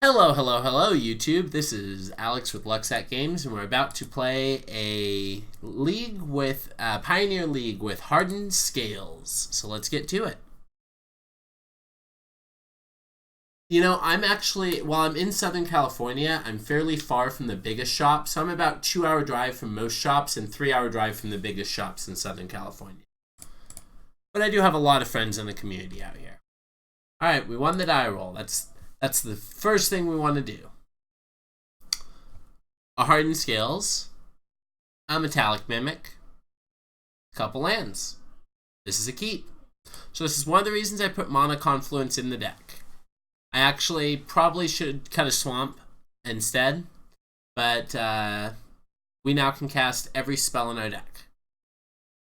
Hello, hello, hello, YouTube. This is Alex with Lucksack Games, and we're about to play a league with Pioneer League with Hardened Scales. So let's get to it. You know, while I'm in Southern California, I'm fairly far from the biggest shops. So I'm about 2-hour drive from most shops and 3-hour drive from the biggest shops in Southern California. But I do have a lot of friends in the community out here. All right, we won the die roll. That's the first thing we want to do. A Hardened Scales, a Metallic Mimic, a couple lands. This is a keep. So this is one of the reasons I put Mana Confluence in the deck. I actually probably should cut a Swamp instead, but we now can cast every spell in our deck.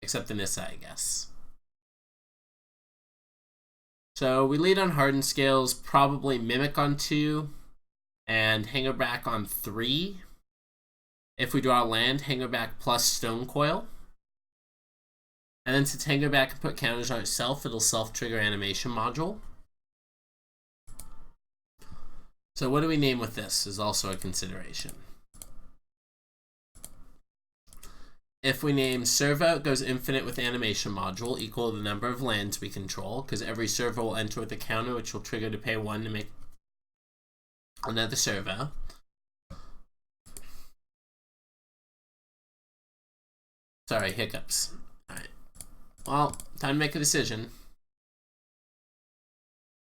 Except the Nissa, I guess. So we lead on Hardened Scales, probably Mimic on 2, and Hangerback on 3. If we draw a land, Hangerback plus Stone Coil. And then since Hangerback can put counters on itself, it'll self-trigger Animation Module. So what do we name with this is also a consideration. If we name Servo, it goes infinite with Animation Module, equal to the number of lands we control, because every Servo will enter with a counter, which will trigger to pay 1 to make another Servo. Sorry, hiccups. Alright. Well, time to make a decision.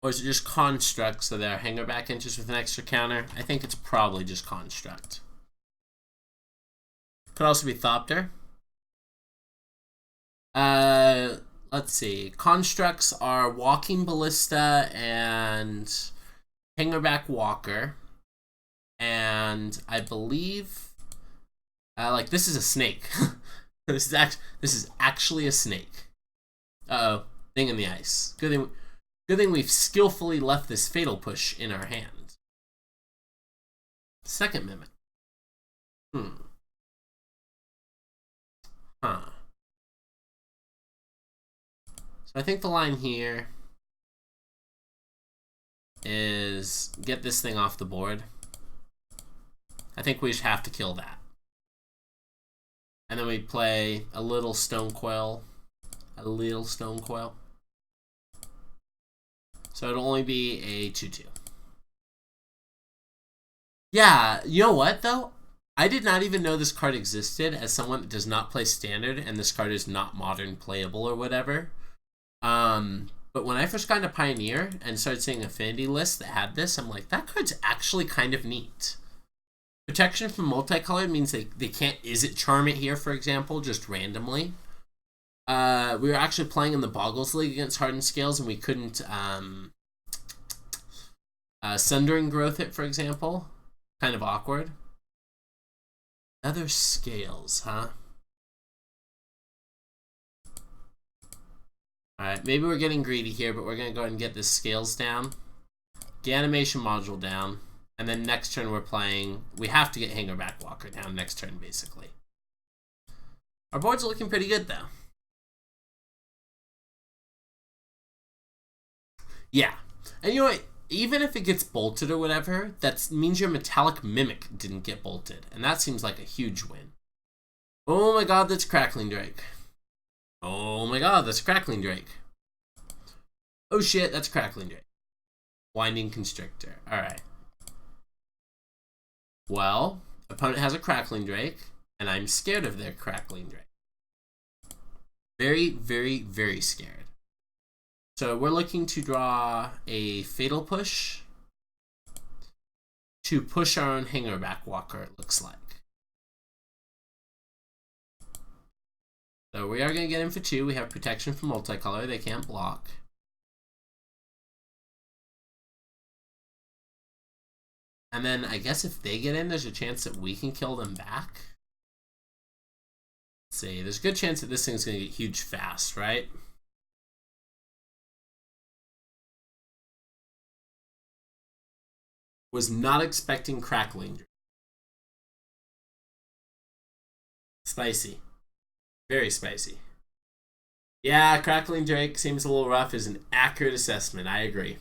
Or is it just Construct, so there Hangerback enters with an extra counter? I think it's probably just Construct. Could also be Thopter. Let's see. Constructs are Walking Ballista and Hangerback Walker. And I believe, this is a snake. This is actually a snake. Uh-oh. Thing in the ice. Good thing we've skillfully left this Fatal Push in our hand. Second Mimic. Huh. So I think the line here is get this thing off the board. I think we just have to kill that. And then we play a little Stone Coil. A little Stone Coil. So it'll only be a 2/2. Yeah, you know what though? I did not even know this card existed as someone that does not play Standard, and this card is not Modern playable or whatever. But when I first got into Pioneer and started seeing Affinity lists that had this, I'm like, that card's actually kind of neat. Protection from Multicolored means they can't Charm it here, for example, just randomly. We were actually playing in the Boggles League against Hardened Scales, and we couldn't Sundering Growth it, for example. Kind of awkward. Other Scales, huh? Alright, maybe we're getting greedy here, but we're going to go ahead and get this Scales down. Get Animation Module down. And then next turn we have to get Hangerback Walker down next turn, basically. Our boards are looking pretty good, though. Yeah. And you know what? Even if it gets bolted or whatever, that means your Metallic Mimic didn't get bolted. And that seems like a huge win. Oh my god, that's Crackling Drake. Oh my god, that's Crackling Drake. Oh shit, that's Crackling Drake. Winding Constrictor. Alright. Well, opponent has a Crackling Drake, and I'm scared of their Crackling Drake. Very, very, very scared. So we're looking to draw a Fatal Push to push our own Hangerback Walker, it looks like. So we are going to get in for 2. We have protection from Multicolor. They can't block. And then I guess if they get in, there's a chance that we can kill them back. Let's see. There's a good chance that this thing's going to get huge fast, right? Was not expecting Crackling. Spicy. Very spicy. Yeah, Crackling Drake seems a little rough is an accurate assessment. I agree.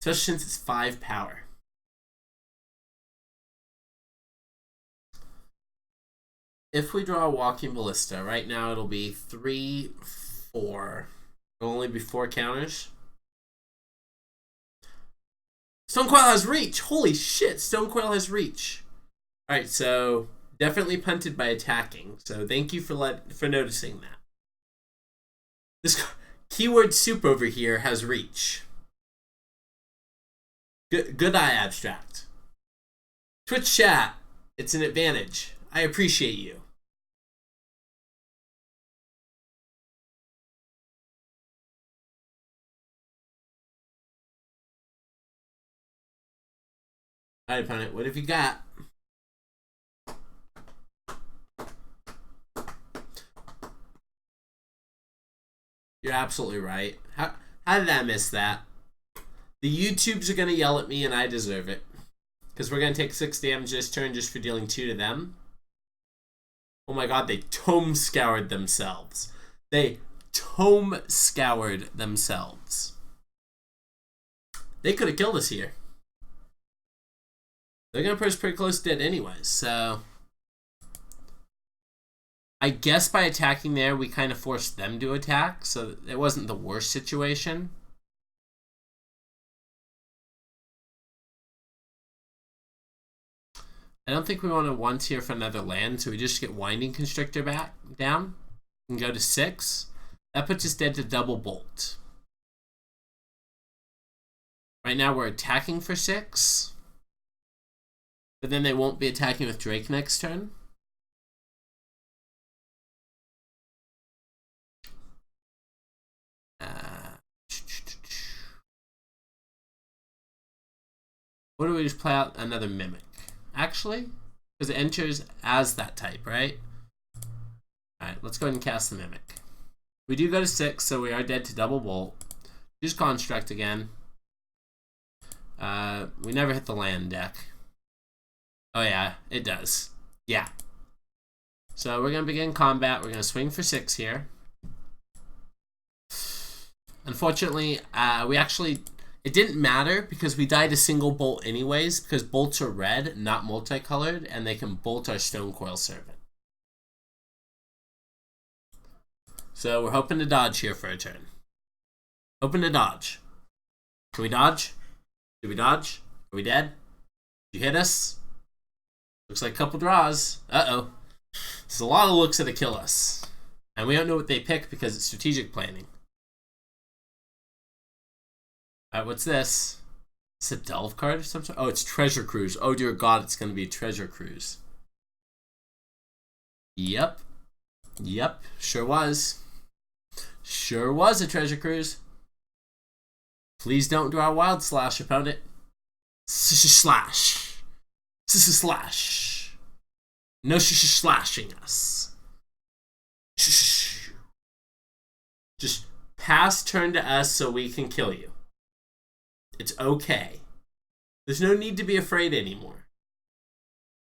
especially since it's 5 power. If we draw a Walking Ballista, right now it'll be 3, 4. It'll only be 4 counters. Stonecoil has reach! Holy shit, Stonecoil has reach. Alright, so definitely punted by attacking. So thank you for noticing that. This keyword soup over here has reach. Good eye, Abstract. Twitch chat, it's an advantage. I appreciate you. Alright, opponent, what have you got? You're absolutely right. How did I miss that? The YouTubes are going to yell at me, and I deserve it. Because we're going to take 6 damage this turn just for dealing 2 to them. Oh my god, they tome scoured themselves. They tome scoured themselves. They could have killed us here. They're going to put us pretty close to dead anyways, so... I guess by attacking there, we kind of forced them to attack, so it wasn't the worst situation. I don't think we want to once here for another land, so we just get Winding Constrictor down and go to 6. That puts us dead to double bolt. Right now we're attacking for 6, but then they won't be attacking with Drake next turn. What do we just play out? Another Mimic. Actually, because it enters as that type, right? Alright, let's go ahead and cast the Mimic. We do go to 6, so we are dead to double bolt. Use Construct again. We never hit the land deck. Oh yeah, it does. Yeah. So we're going to begin combat. We're going to swing for 6 here. Unfortunately, it didn't matter because we died a single bolt anyways, because bolts are red, not multicolored, and they can bolt our Stonecoil Servant. So we're hoping to dodge here for a turn. Hoping to dodge. Can we dodge? Did we dodge? Are we dead? Did you hit us? Looks like a couple draws. Uh-oh. There's a lot of looks that'll kill us. And we don't know what they pick because it's strategic planning. Alright, what's this? It's a Delve card or something? Oh, it's Treasure Cruise. Oh dear god, it's going to be a Treasure Cruise. Yep. Yep, sure was. Sure was a Treasure Cruise. Please don't draw a Wild Slash, opponent. Slash. Slash. No slashing us. Just pass turn to us so we can kill you. It's okay. There's no need to be afraid anymore.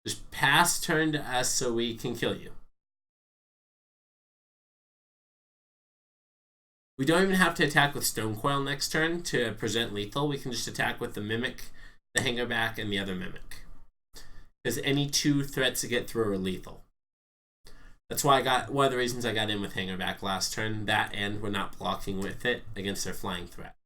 Just pass turn to us so we can kill you. We don't even have to attack with Stonecoil next turn to present lethal. We can just attack with the Mimic, the Hangerback, and the other Mimic. Because any 2 threats to get through are lethal. That's why one of the reasons I got in with Hangerback last turn. That and we're not blocking with it against their flying threat.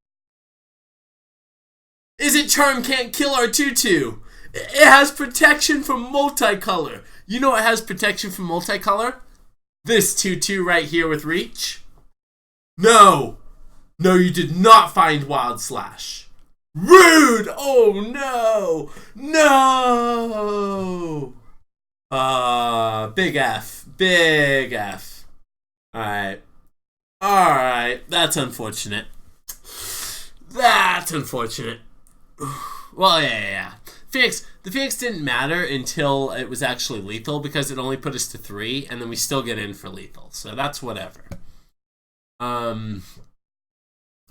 Is it Charm can't kill our 2/2? It has protection from multicolor. You know it has protection from multicolor? This 2/2 right here with reach. No! No, you did not find Wild Slash. Rude! Oh no! No! Big F. Big F. Alright. Alright, that's unfortunate. That's unfortunate. Well, yeah. The Phoenix didn't matter until it was actually lethal because it only put us to 3, and then we still get in for lethal. So that's whatever.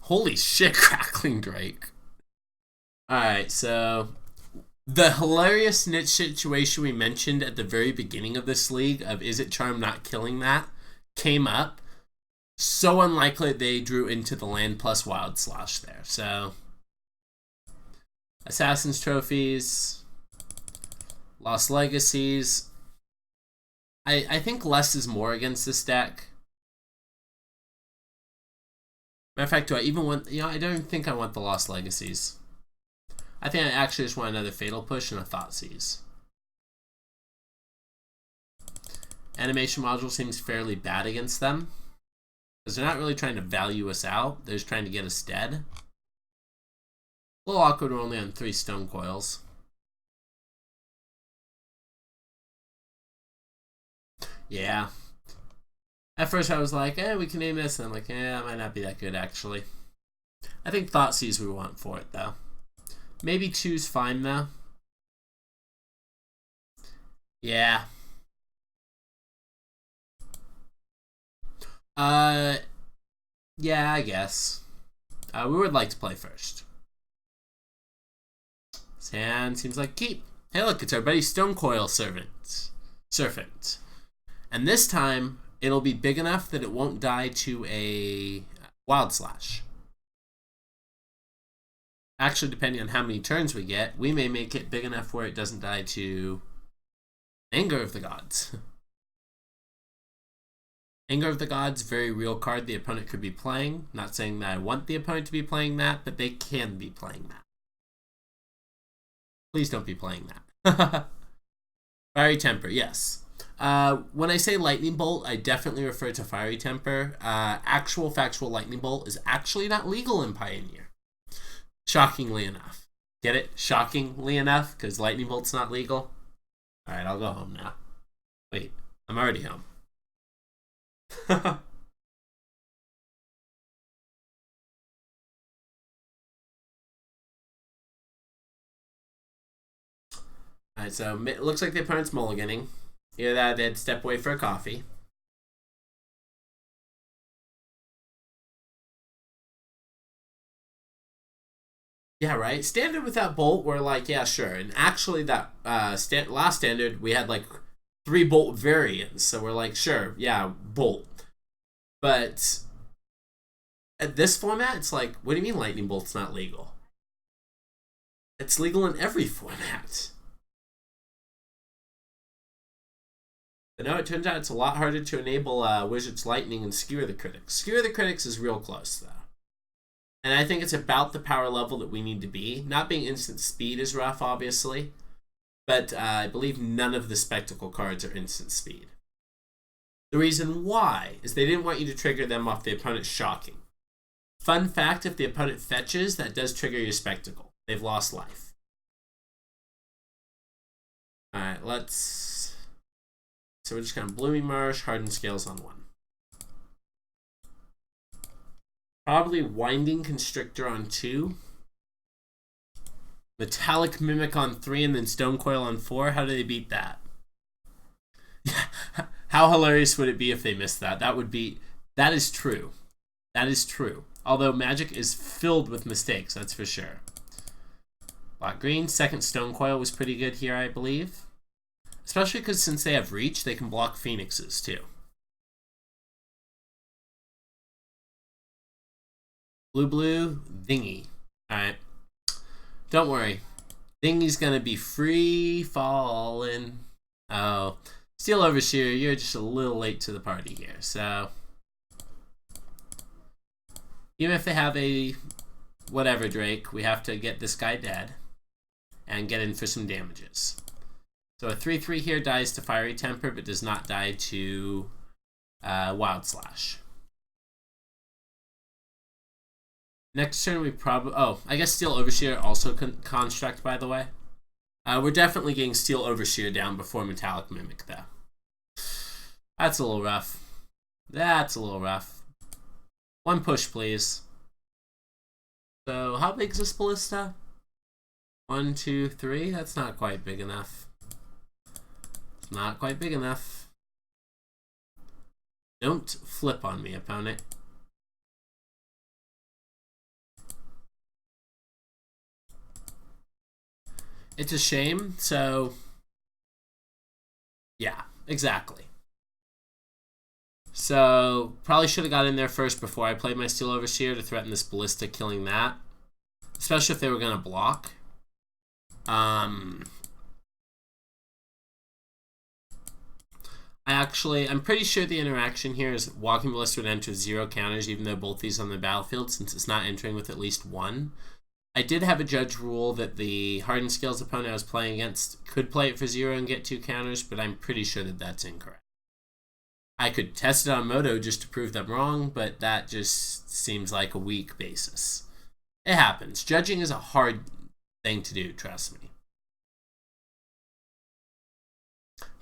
Holy shit, Crackling Drake. Alright, so the hilarious niche situation we mentioned at the very beginning of this league of Is It Charm not killing that came up. So unlikely they drew into the land plus Wild Slash there. So Assassin's Trophies. Lost Legacies. I think less is more against this deck. Matter of fact, do I even want... You know, I don't even think I want the Lost Legacies. I think I actually just want another Fatal Push and a Thoughtseize. Animation Module seems fairly bad against them. Because they're not really trying to value us out. They're just trying to get us dead. A little awkward we're only on 3 Stone Coils. Yeah. At first I was like, we can name this. And I'm like, it might not be that good, actually. I think Thoughtseize we want for it, though. Maybe 2's fine, though. Yeah. Yeah, I guess. We would like to play first. Sand seems like keep. Hey, look, it's our buddy Stone Coil Serpent. And this time, it'll be big enough that it won't die to a Wild Slash. Actually, depending on how many turns we get, we may make it big enough where it doesn't die to Anger of the Gods. Anger of the Gods, very real card the opponent could be playing. Not saying that I want the opponent to be playing that, but they can be playing that. Please don't be playing that. Fiery Temper, yes. When I say Lightning Bolt, I definitely refer to Fiery Temper. Actual factual Lightning Bolt is actually not legal in Pioneer. Shockingly enough. Get it? Shockingly enough, because Lightning Bolt's not legal. Alright, I'll go home now. Wait, I'm already home. Alright, so it looks like the opponent's mulliganing. Either that, they'd step away for a coffee. Yeah, right? Standard without Bolt, we're like, yeah, sure. And actually, that last standard, we had like 3 Bolt variants. So we're like, sure, yeah, Bolt. But at this format, it's like, what do you mean Lightning Bolt's not legal? It's legal in every format. But no, it turns out it's a lot harder to enable Wizard's Lightning and Skewer the Critics. Skewer the Critics is real close, though. And I think it's about the power level that we need to be. Not being instant speed is rough, obviously. But I believe none of the Spectacle cards are instant speed. The reason why is they didn't want you to trigger them off the opponent's Shocking. Fun fact, if the opponent fetches, that does trigger your Spectacle. They've lost life. Alright, let's... So we're just going to Blooming Marsh, Hardened Scales on 1. Probably Winding Constrictor on 2. Metallic Mimic on 3 and then Stone Coil on 4. How do they beat that? How hilarious would it be if they missed that? That is true. That is true. Although Magic is filled with mistakes, that's for sure. Black Green, second Stone Coil was pretty good here, I believe. Especially because since they have Reach, they can block Phoenixes too. Blue, Dingy. Alright. Don't worry. Dingy's gonna be free falling. Oh. Steel Overseer, you're just a little late to the party here, so... Even if they have a whatever Drake, we have to get this guy dead and get in for some damages. So a 3/3 here dies to Fiery Temper, but does not die to Wild Slash. Next turn we probably... Oh, I guess Steel Overseer also construct, by the way. We're definitely getting Steel Overseer down before Metallic Mimic, though. That's a little rough. That's a little rough. 1 push, please. So, how big is this Ballista? 1, 2, 3? That's not quite big enough. It's not quite big enough. Don't flip on me, opponent. It's a shame, so... Yeah, exactly. So, probably should have got in there first before I played my Steel Overseer to threaten this Ballista killing that. Especially if they were going to block. I'm pretty sure the interaction here is Walking Ballista would enter 0 counters, even though both these on the battlefield, since it's not entering with at least 1. I did have a judge rule that the Hardened Scales opponent I was playing against could play it for 0 and get 2 counters, but I'm pretty sure that that's incorrect. I could test it on Moto just to prove them wrong, but that just seems like a weak basis. It happens. Judging is a hard thing to do, trust me.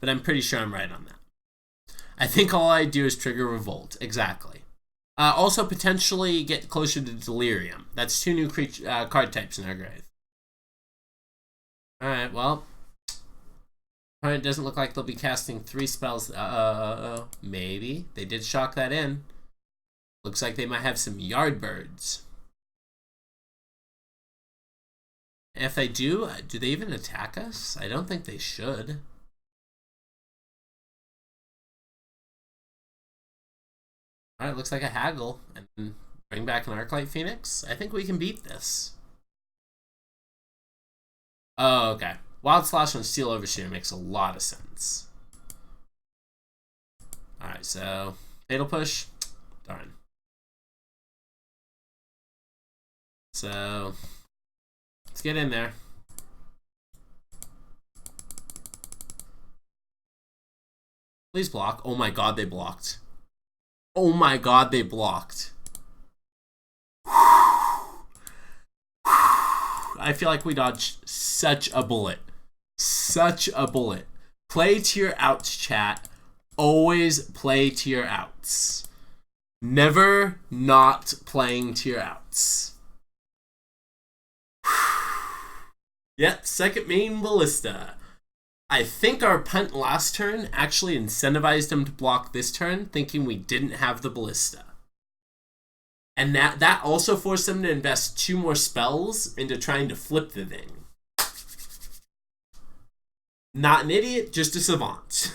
But I'm pretty sure I'm right on that. I think all I do is trigger Revolt. Exactly. Also, potentially get closer to Delirium. That's 2 new card types in our grave. Alright, well. It doesn't look like they'll be casting 3 spells. Maybe. They did shock that in. Looks like they might have some Yardbirds. If they do they even attack us? I don't think they should. Alright, looks like a Haggle. And bring back an Arclight Phoenix. I think we can beat this. Oh, okay. Wild Slash on Steel Overseer makes a lot of sense. Alright, so Fatal Push. Darn. So let's get in there. Please block. Oh my god, they blocked. Oh my god, they blocked. I feel like we dodged such a bullet. Such a bullet. Play to your outs, chat. Always play to your outs. Never not playing to your outs. Yep, second main Ballista. I think our punt last turn actually incentivized him to block this turn, thinking we didn't have the Ballista. And that also forced him to invest 2 more spells into trying to flip the thing. Not an idiot, just a savant.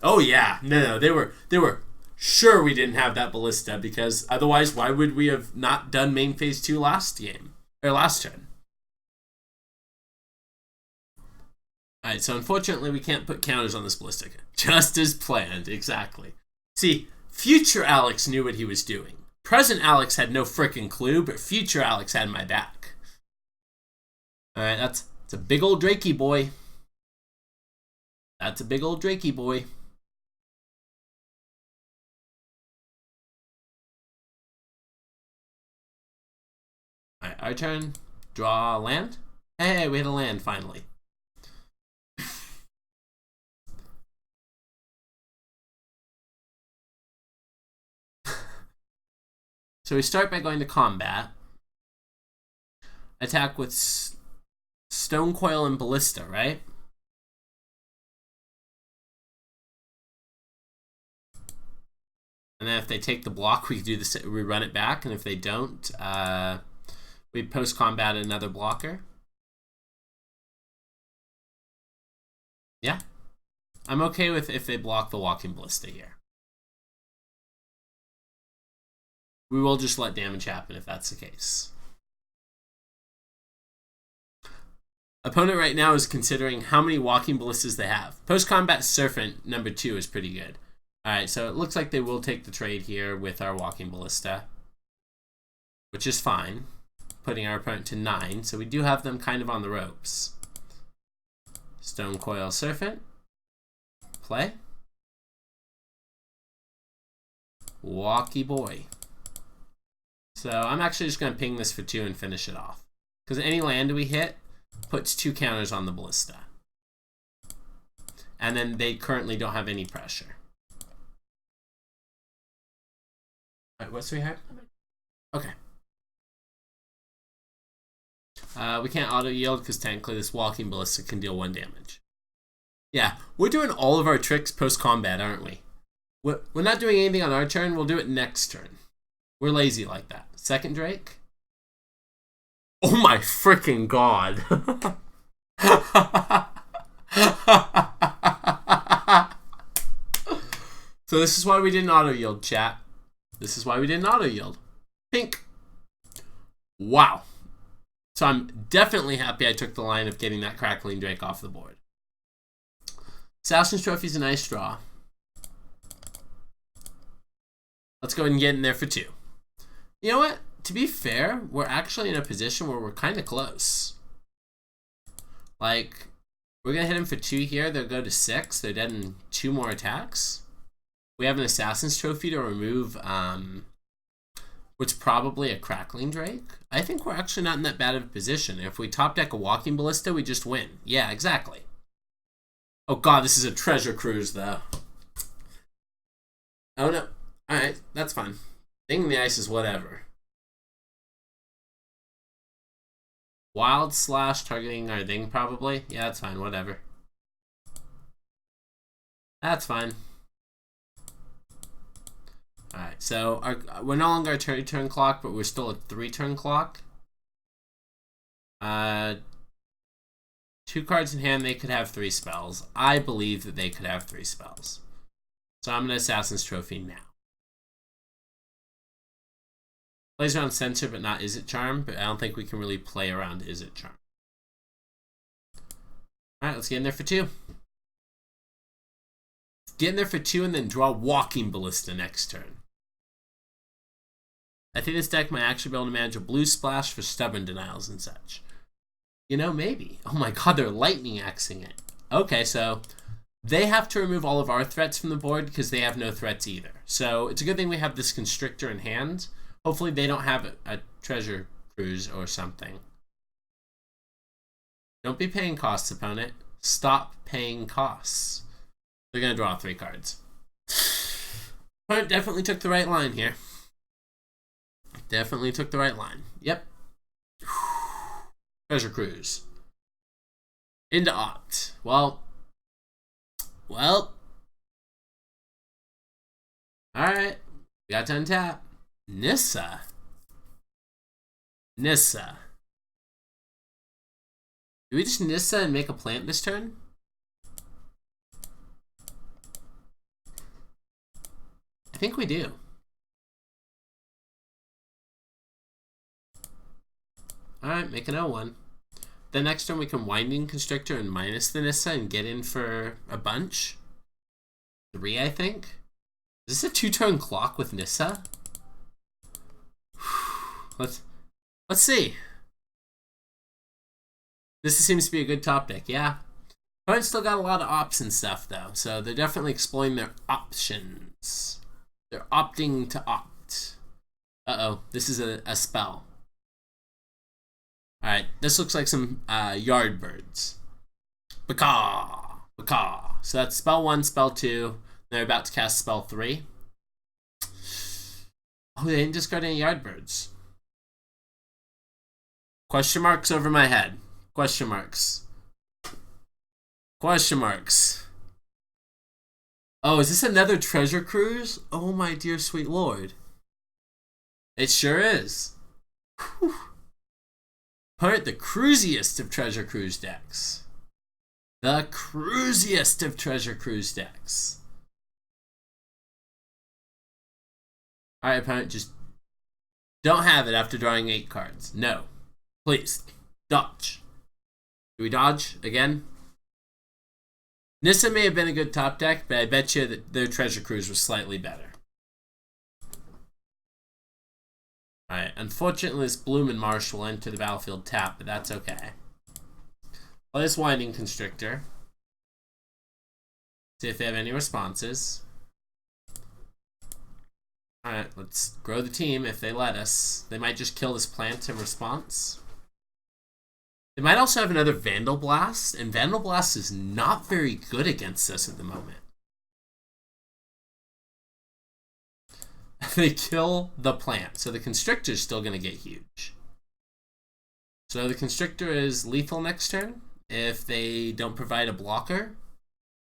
Oh yeah, no, they were sure we didn't have that Ballista, because otherwise why would we have not done main phase 2 last turn? Alright, so unfortunately we can't put counters on this Ballistic. Just as planned, exactly. See, future Alex knew what he was doing. Present Alex had no frickin' clue, but future Alex had my back. Alright, that's a big old Drakey boy. That's a big old Drakey boy. Alright, our turn. Draw land. Hey, we had a land finally. So we start by going to combat. Attack with Stone Coil and Ballista, right? And then if they take the block, we do this. We run it back, and if they don't, we post combat another blocker. Yeah, I'm okay with if they block the Walking Ballista here. We will just let damage happen if that's the case. Opponent right now is considering how many Walking Ballistas they have. Post-combat Serpent number 2 is pretty good. Alright, so it looks like they will take the trade here with our Walking Ballista, which is fine, putting our opponent to 9. So we do have them kind of on the ropes. Stone Coil Serpent. Play. Walkie boy. So I'm actually just going to ping this for 2 and finish it off. Because any land we hit puts 2 counters on the Ballista. And then they currently don't have any pressure. Wait, what's we have? Okay. We can't auto yield because technically this Walking Ballista can deal 1 damage. Yeah, we're doing all of our tricks post-combat, aren't we? We're not doing anything on our turn. We'll do it next turn. We're lazy like that. Second Drake. Oh my freaking god. So this is why we didn't auto yield, chat. This is why we didn't auto yield. Pink. Wow. So I'm definitely happy I took the line of getting that Crackling Drake off the board. Assassin's Trophy's a nice draw. Let's go ahead and get in there for 2. You know what? To be fair, we're actually in a position where we're kind of close. Like, we're going to hit him for 2 here. They'll go to 6. They're dead in 2 more attacks. We have an Assassin's Trophy to remove, which probably a Crackling Drake. I think we're actually not in that bad of a position. If we top deck a Walking Ballista, we just win. Yeah, exactly. Oh god, this is a Treasure Cruise, though. Oh no. Alright, that's fine. Thing in the ice is whatever. Wild slash targeting our thing, probably. Yeah, that's fine, whatever. That's fine. Alright, so we're no longer a turn clock, but we're still a 3-turn clock. 2 cards in hand, they could have 3 spells. I believe that they could have 3 spells. So I'm going to Assassin's Trophy now. Plays around Censor, but not Is It Charm, but I don't think we can really play around Is It Charm. Alright, let's get in there for 2. Get in there for 2 and then draw Walking Ballista next turn. I think this deck might actually be able to manage a blue splash for stubborn denials and such. You know, maybe. Oh my god, they're lightning axing it. Okay, so they have to remove all of our threats from the board because they have no threats either. So it's a good thing we have this Constrictor in hand. Hopefully they don't have a Treasure Cruise or something. Don't be paying costs, opponent. Stop paying costs. They're going to draw 3 cards. Opponent definitely took the right line here. Definitely took the right line. Yep. Treasure Cruise. Into Opt. Well. Alright. We got to untap. Nissa. Do we just Nissa and make a plant this turn? I think we do. Alright, make an 0-1. The next turn we can Winding Constrictor and minus the Nissa and get in for a bunch. 3, I think. Is this a 2-turn clock with Nissa? Let's see. This seems to be a good top deck, yeah. Opponent's still got a lot of ops and stuff, though, so they're definitely exploring their options. They're opting to opt. Uh-oh, this is a spell. Alright, this looks like some Yardbirds. Baka. So that's spell 1, spell 2. They're about to cast spell 3. Oh, they didn't discard any Yardbirds. Question marks over my head. Question marks. Oh, is this another Treasure Cruise? Oh my dear sweet lord. It sure is. Whew. Part the cruisiest of Treasure Cruise decks. The cruisiest of Treasure Cruise decks. Alright, opponent, just don't have it after drawing 8 cards. No. Please. Dodge. Do we dodge again? Nissa may have been a good top deck, but I bet you that their Treasure Cruise was slightly better. Alright, unfortunately this Bloom and Marsh will enter the battlefield tap, but that's okay. Well, this Winding Constrictor. See if they have any responses. Alright, let's grow the team if they let us. They might just kill this plant in response. They might also have another Vandal Blast, and Vandal Blast is not very good against us at the moment. They kill the plant, so the Constrictor is still going to get huge. So the Constrictor is lethal next turn if they don't provide a blocker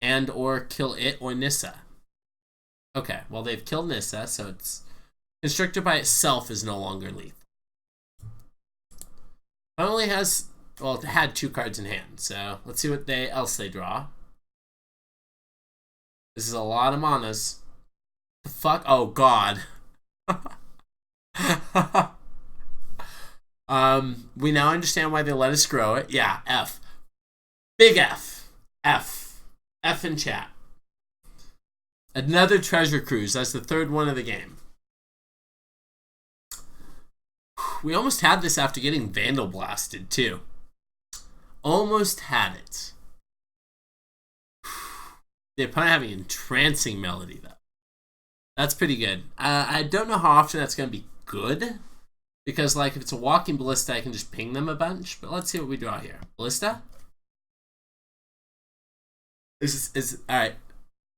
and or kill it or Nissa. Okay, well they've killed Nissa, so it's Constrictor by itself is no longer lethal. It only has, well, it had 2 cards in hand, so let's see what else they draw. This is a lot of manas. The fuck? Oh god. We now understand why they let us grow it. Yeah, F. Big F. F. F in chat. Another treasure cruise. That's the third one of the game. We almost had this after getting Vandal blasted, too. Almost had it. The opponent having entrancing melody, though. That's pretty good. I don't know how often that's going to be good. Because, like, if it's a walking ballista, I can just ping them a bunch. But let's see what we draw here. Ballista? Alright.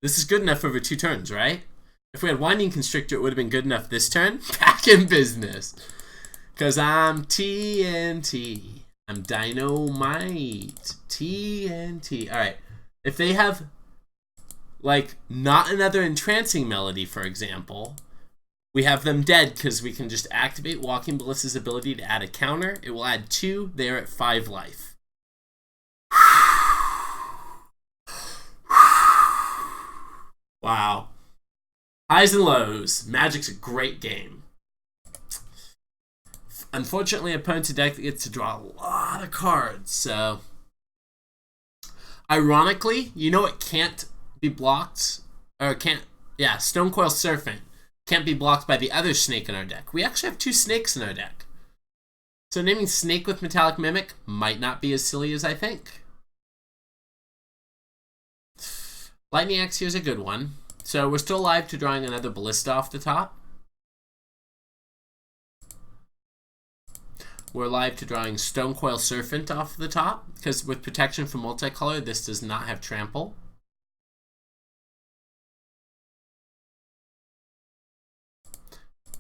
This is good enough over 2 turns, right? If we had Winding Constrictor, it would have been good enough this turn. Back in business. Because I'm TNT. I'm Dynamite. TNT. Alright. If they have, like, not another entrancing melody, for example, we have them dead because we can just activate Walking Ballista's ability to add a counter. It will add 2. They're at 5 life. Wow. Highs and lows. Magic's a great game. Unfortunately, opponent's a deck that gets to draw a lot of cards, so... Ironically, you know it can't be blocked? Or can't... Yeah, Stonecoil Serpent can't be blocked by the other snake in our deck. We actually have 2 snakes in our deck. So naming Snake with Metallic Mimic might not be as silly as I think. Lightning Axe here's a good one. So we're still alive to drawing another Ballista off the top. We're alive to drawing Stonecoil Serpent off the top, because with protection from multicolor, this does not have trample.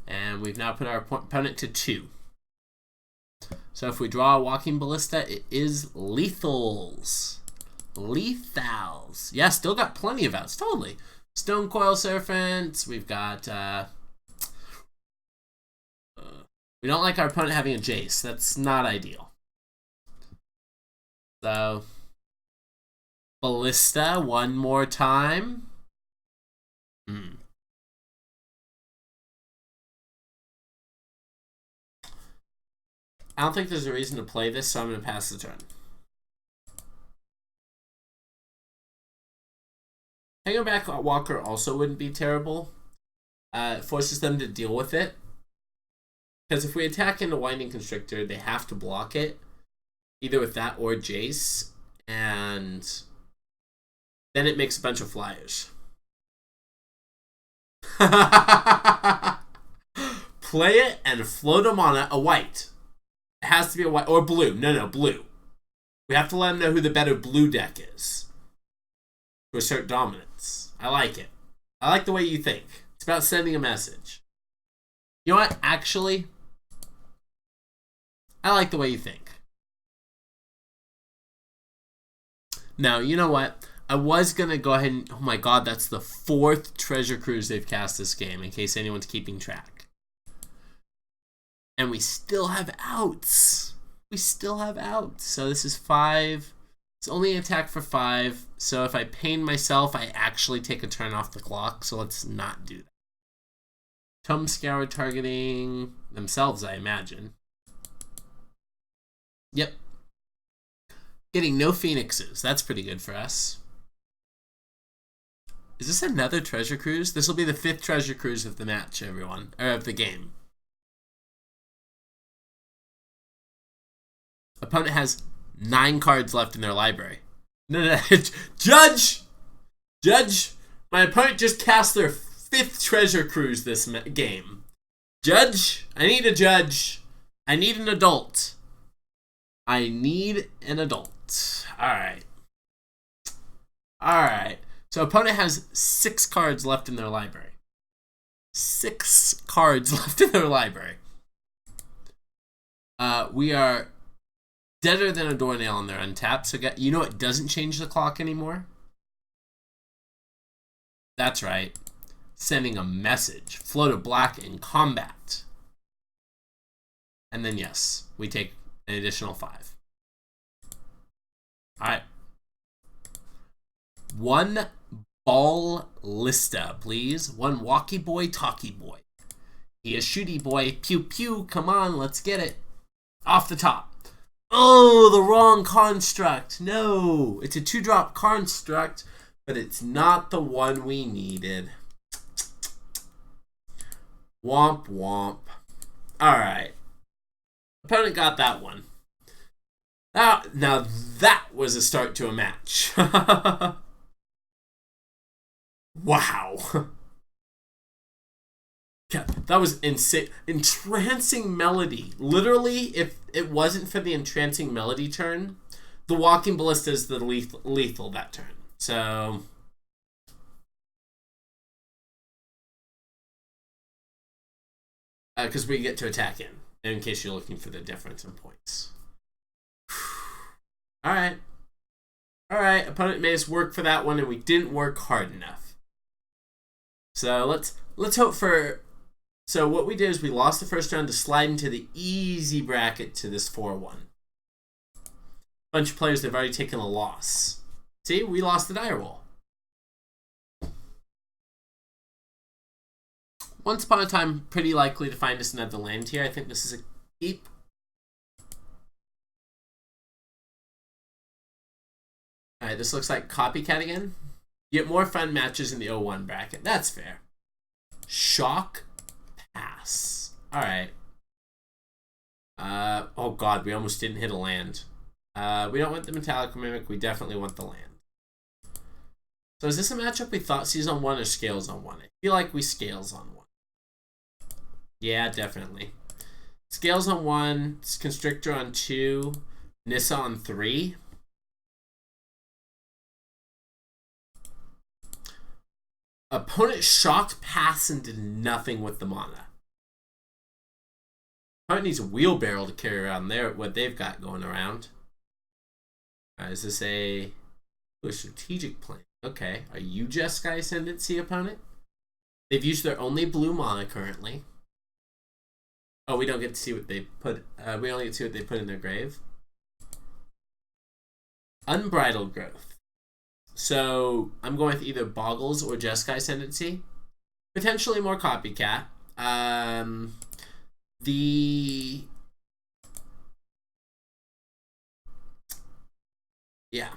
And we've now put our opponent to 2. So if we draw a Walking Ballista, it is lethals. Lethals. Yeah, still got plenty of outs, totally. Stonecoil Serpent. We've got... we don't like our opponent having a Jace. That's not ideal. So, Ballista one more time. I don't think there's a reason to play this, so I'm going to pass the turn. Hanging back Walker also wouldn't be terrible. It forces them to deal with it. Because if we attack into Winding Constrictor, they have to block it. Either with that or Jace. And then it makes a bunch of flyers. Play it and float them on a white. It has to be a white. Or blue. No, blue. We have to let them know who the better blue deck is. To assert dominance. I like it. I like the way you think. It's about sending a message. You know what? Actually... I like the way you think. Now, you know what? I was going to go ahead and... Oh my god, that's the 4th Treasure Cruise they've cast this game, in case anyone's keeping track. And we still have outs. We still have outs. So this is 5. It's only an attack for 5. So if I pain myself, I actually take a turn off the clock. So let's not do that. Tome Scour targeting themselves, I imagine. Yep. Getting no Phoenixes. That's pretty good for us. Is this another Treasure Cruise? This will be the 5th Treasure Cruise of the match, everyone. Or of the game. Opponent has 9 cards left in their library. No. Judge! Judge! My opponent just cast their 5th Treasure Cruise this game. Judge! I need a judge. I need an adult. I need an adult. Alright. Alright. So opponent has 6 cards left in their library. 6 cards left in their library. We are deader than a doornail on their untapped. So you know it doesn't change the clock anymore? That's right. Sending a message. Float a black in combat. And then yes, we take an additional 5. Alright. 1 Ballista, please. 1 walkie boy, talkie boy. He is shooty boy. Pew pew. Come on, let's get it. Off the top. Oh, the wrong construct. No, it's a 2-drop construct, but it's not the one we needed. Womp womp. Alright. Opponent got that one. Now that was a start to a match. Wow. Yeah, that was insane. Entrancing Melody. Literally, if it wasn't for the Entrancing Melody turn, the Walking Ballista is the lethal that turn. So... because we get to attack in case you're looking for the difference in points. Alright. Alright, opponent made us work for that one, and we didn't work hard enough. So let's hope for... So what we did is we lost the first round to slide into the easy bracket to this 4-1. Bunch of players that have already taken a loss. See, we lost the die roll. Once upon a time, pretty likely to find us another land here. I think this is a keep. Alright, this looks like Copycat again. You get more fun matches in the 0-1 bracket. That's fair. Shock pass. Alright. Oh god, we almost didn't hit a land. We don't want the Metallic Mimic. We definitely want the land. So is this a matchup we thought sees on 1 or scales on 1? I feel like we scales on 1. Yeah, definitely. Scales on 1, Constrictor on 2, Nissa on 3. Opponent shocked pass and did nothing with the mana. Opponent needs a wheelbarrow to carry around what they've got going around. Is this a strategic plan? Okay. Are you Jeskai Ascendancy, opponent? They've used their only blue mana currently. Oh, we don't get to see what they put. We only get to see what they put in their grave. Unbridled Growth. So I'm going with either Boggles or Jeskai Ascendancy. Potentially more Copycat. Yeah.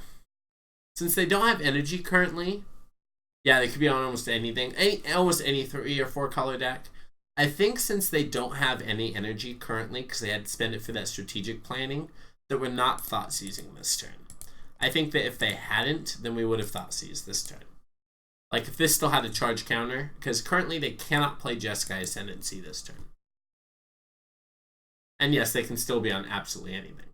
Since they don't have energy currently, yeah, they could be on almost anything. Almost any 3 or 4 color deck. I think since they don't have any energy currently, because they had to spend it for that strategic planning, that we're not thought seizing this turn. I think that if they hadn't, then we would have thought seized this turn. Like if this still had a charge counter, because currently they cannot play Jeskai Ascendancy this turn. And yes, they can still be on absolutely anything.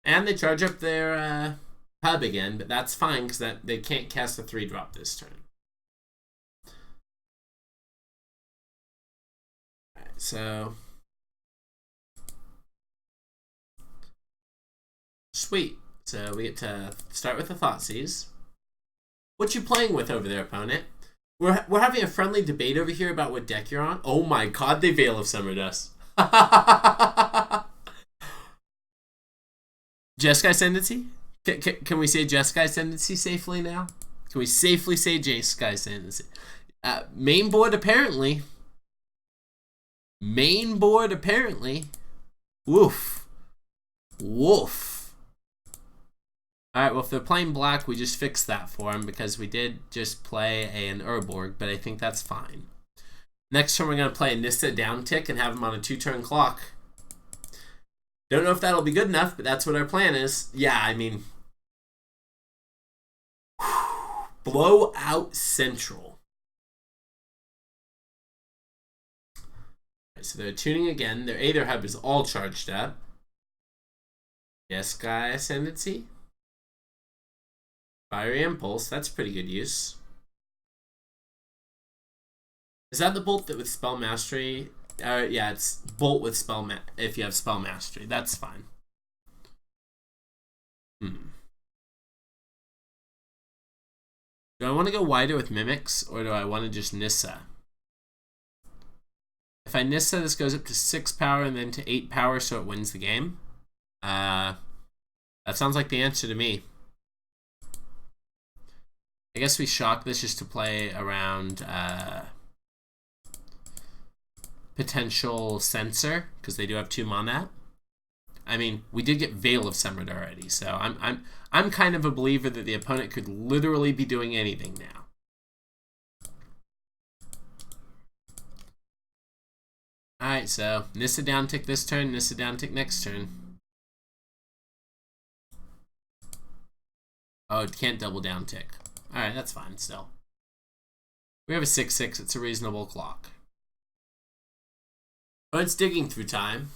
And they charge up their hub again, but that's fine because they can't cast a 3-drop this turn. Alright, so sweet. So we get to start with the Thoughtseize. What you playing with over there, opponent? We're having a friendly debate over here about what deck you're on. Oh my god, they Veil of Summer Dust. Jeskai Ascendancy? Can we say Jeskai Ascendancy safely now? Can we safely say Jeskai Ascendancy? Main board apparently. Main board apparently. Woof. Woof. Alright, well if they're playing black, we just fixed that for them because we did just play an Urborg, but I think that's fine. Next turn we're going to play a Nissa downtick and have him on a 2-turn clock. Don't know if that'll be good enough, but that's what our plan is. Yeah, I mean... Blowout Central. Right, so they're tuning again. Their Aether Hub is all charged up. Jeskai Ascendancy. Fiery Impulse, that's pretty good use. Is that the bolt that with Spell Mastery? Yeah, it's bolt with if you have Spell Mastery. That's fine. Do I want to go wider with Mimics, or do I want to just Nissa? If I Nissa, this goes up to 6 power and then to 8 power, so it wins the game. That sounds like the answer to me. I guess we shock this just to play around potential Censor, because they do have 2 mana. I mean, we did get Veil of Summered already, so I'm kind of a believer that the opponent could literally be doing anything now. Alright, so Nissa down tick this turn, Nissa down tick next turn. Oh, it can't double down tick. Alright, that's fine still. We have a 6/6, it's a reasonable clock. But it's digging through time.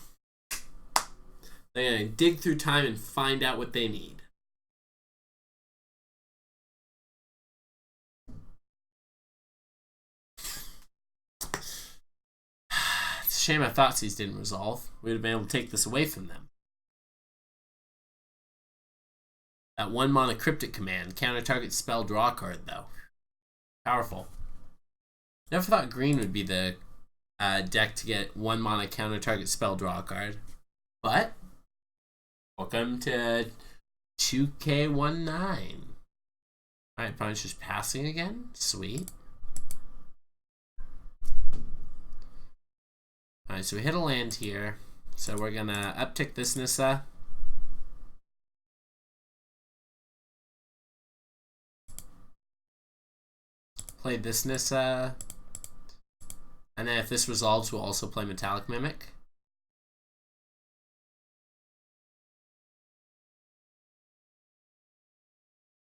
They're going to dig through time and find out what they need. It's a shame our Thoughtseize didn't resolve. We would have been able to take this away from them. That 1-mana Cryptic command. Counter target spell, draw a card, though. Powerful. Never thought green would be the deck to get 1-mana counter target spell, draw a card. But welcome to 2K19. Alright, opponent's just passing again. Sweet. Alright, so we hit a land here. So we're gonna uptick this Nissa. Play this Nissa. And then if this resolves, we'll also play Metallic Mimic.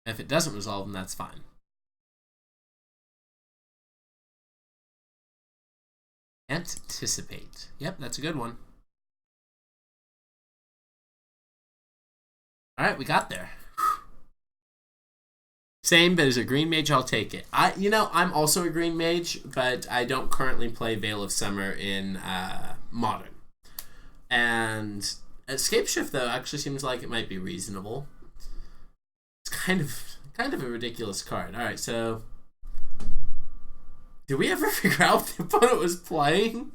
If it doesn't resolve, then that's fine. Anticipate. Yep, that's a good one. Alright, we got there. Same, but as a green mage, I'll take it. I'm also a green mage, but I don't currently play Veil of Summer in Modern. And Escape Shift, though, actually seems like it might be reasonable. It's kind of a ridiculous card. All right, so did we ever figure out what the opponent was playing?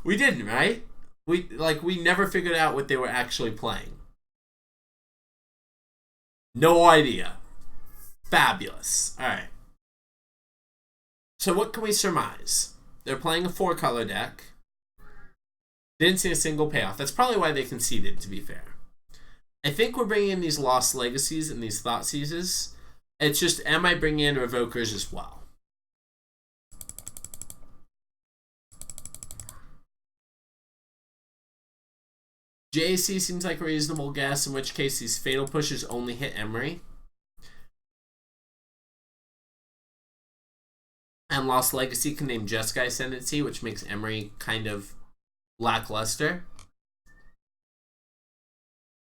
We didn't, right? We never figured out what they were actually playing. No idea. Fabulous. All right. So what can we surmise? They're playing a 4-color deck. Didn't see a single payoff. That's probably why they conceded, to be fair. I think we're bringing in these Lost Legacies and these Thoughtseizes. It's just, am I bringing in Revokers as well? JAC seems like a reasonable guess, in which case these Fatal Pushes only hit Emery. And Lost Legacy can name Jeskai Ascendancy, which makes Emery kind of lackluster.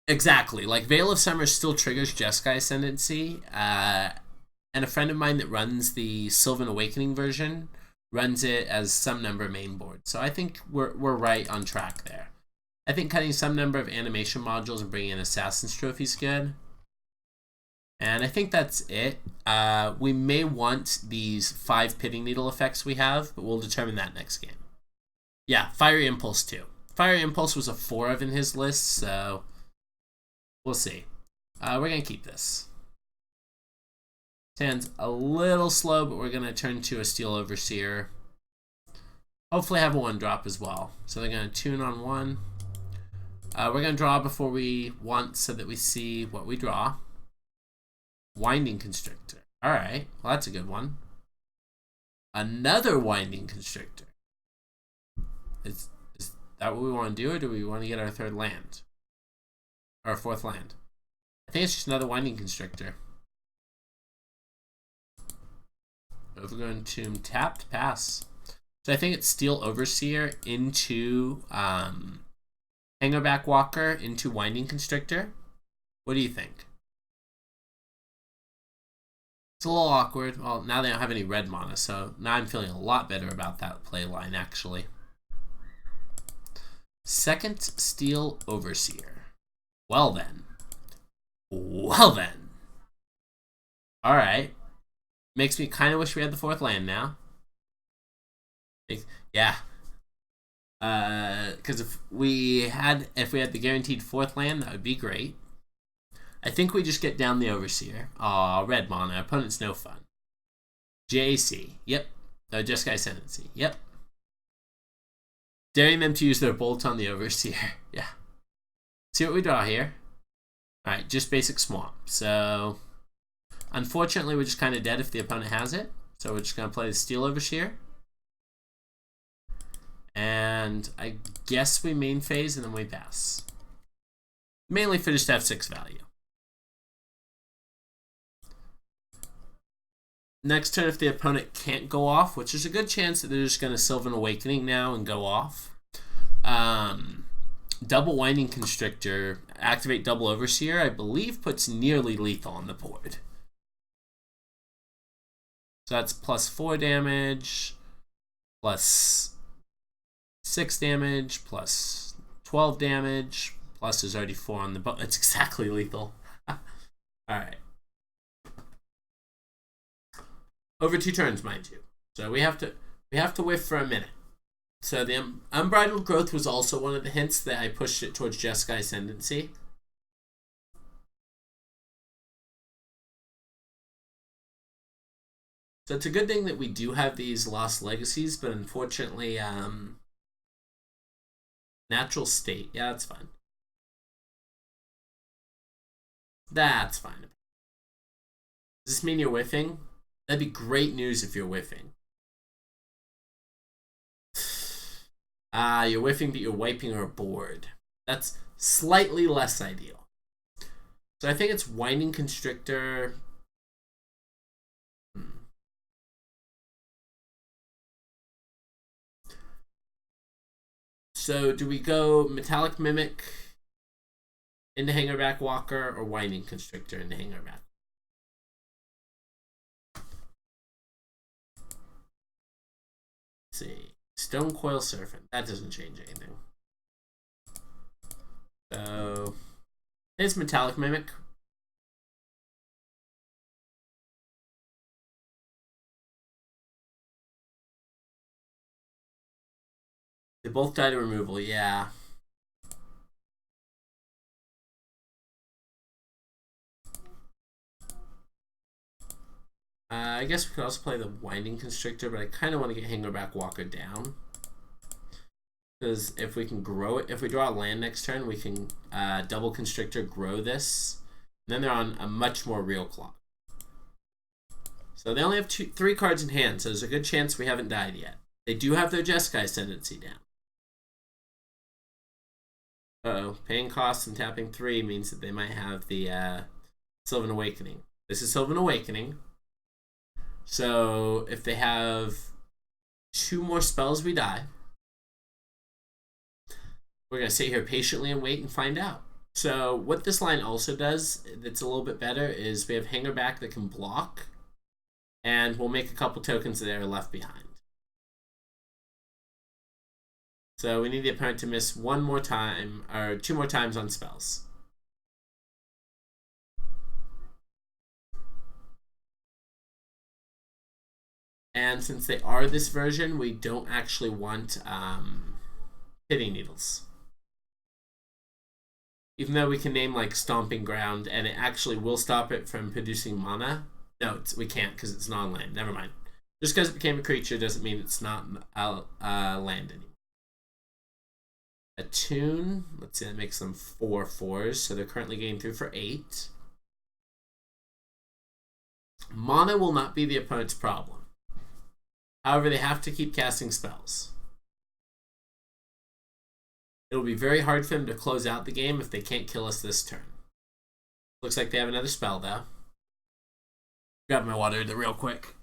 Exactly. Like, Veil of Summer still triggers Jeskai Ascendancy. And a friend of mine that runs the Sylvan Awakening version runs it as some number main board. So I think we're right on track there. I think cutting some number of animation modules and bringing in Assassin's Trophy is good. And I think that's it. We may want these 5 Pitting Needle effects we have, but we'll determine that next game. Yeah, Fiery Impulse too. Fiery Impulse was a 4 of in his list, so we'll see. We're going to keep this. Stands a little slow, but we're going to turn to a Steel Overseer. Hopefully have a 1-drop as well. So they're going to tune on 1. We're going to draw before we want so that we see what we draw. Winding Constrictor. Alright, well that's a good one. Another Winding Constrictor. Is that what we want to do, or do we want to get our 3rd land? Or our 4th land? I think it's just another Winding Constrictor. Overgrown Tomb tapped, pass. So I think it's Steel Overseer into Hangerback Walker into Winding Constrictor. What do you think? It's a little awkward. Well, now they don't have any red mana, so now I'm feeling a lot better about that play line, actually. 2nd Steel Overseer. Well then. Alright. Makes me kind of wish we had the 4th land now. Yeah. Because if we had the guaranteed 4th land, that would be great. I think we just get down the Overseer. Aw, red mana. Opponent's no fun. JAC. Yep. Jeskai Ascendancy. Yep. Daring them to use their bolt on the Overseer. Yeah. See what we draw here. Alright, just basic swamp. So, unfortunately, we're just kind of dead if the opponent has it. So we're just going to play the Steel Overseer. And I guess we main phase and then we pass. Mainly for just F6 value. Next turn, if the opponent can't go off, which is a good chance that they're just going to Sylvan Awakening now and go off. Double Winding Constrictor, activate Double Overseer, I believe puts nearly lethal on the board. So that's plus 4 damage, plus 6 damage, plus 12 damage, plus there's already 4 on the board. That's exactly lethal. Alright. Over 2 turns, mind you. So we have to whiff for a minute. So the Unbridled Growth was also one of the hints that I pushed it towards Jeskai Ascendancy. So it's a good thing that we do have these Lost Legacies, but unfortunately, Natural State. Yeah, that's fine. That's fine. Does this mean you're whiffing? That'd be great news if you're whiffing. You're whiffing, but you're wiping our board. That's slightly less ideal. So I think it's Winding Constrictor. So do we go Metallic Mimic into Hangerback Walker or Winding Constrictor into Hangerback? Let's see. Stone Coil Serpent. That doesn't change anything. So it's Metallic Mimic. They both die to removal, yeah. I guess we could also play the Winding Constrictor, but I kind of want to get Hangerback Walker down. Because if we can grow it, if we draw a land next turn, we can double Constrictor, grow this. And then they're on a much more real clock. So they only have 3 cards in hand, so there's a good chance we haven't died yet. They do have their Jeskai Ascendancy down. Uh-oh. Paying costs and tapping 3 means that they might have the Sylvan Awakening. This is Sylvan Awakening. So if they have 2 more spells, we die. We're going to sit here patiently and wait and find out. So what this line also does that's a little bit better is we have Hangerback that can block. And we'll make a couple tokens that are left behind. So we need the opponent to miss 1 more time, or 2 more times on spells. And since they are this version, we don't actually want Pitting Needles. Even though we can name like Stomping Ground, and it actually will stop it from producing mana. No, we can't because it's non-land. Never mind. Just because it became a creature doesn't mean it's not land anymore. Attune. Let's see, that makes them 4/4s. So they're currently getting through for 8. Mana will not be the opponent's problem. However, they have to keep casting spells. It'll be very hard for them to close out the game if they can't kill us this turn. Looks like they have another spell, though. Grab my water real quick.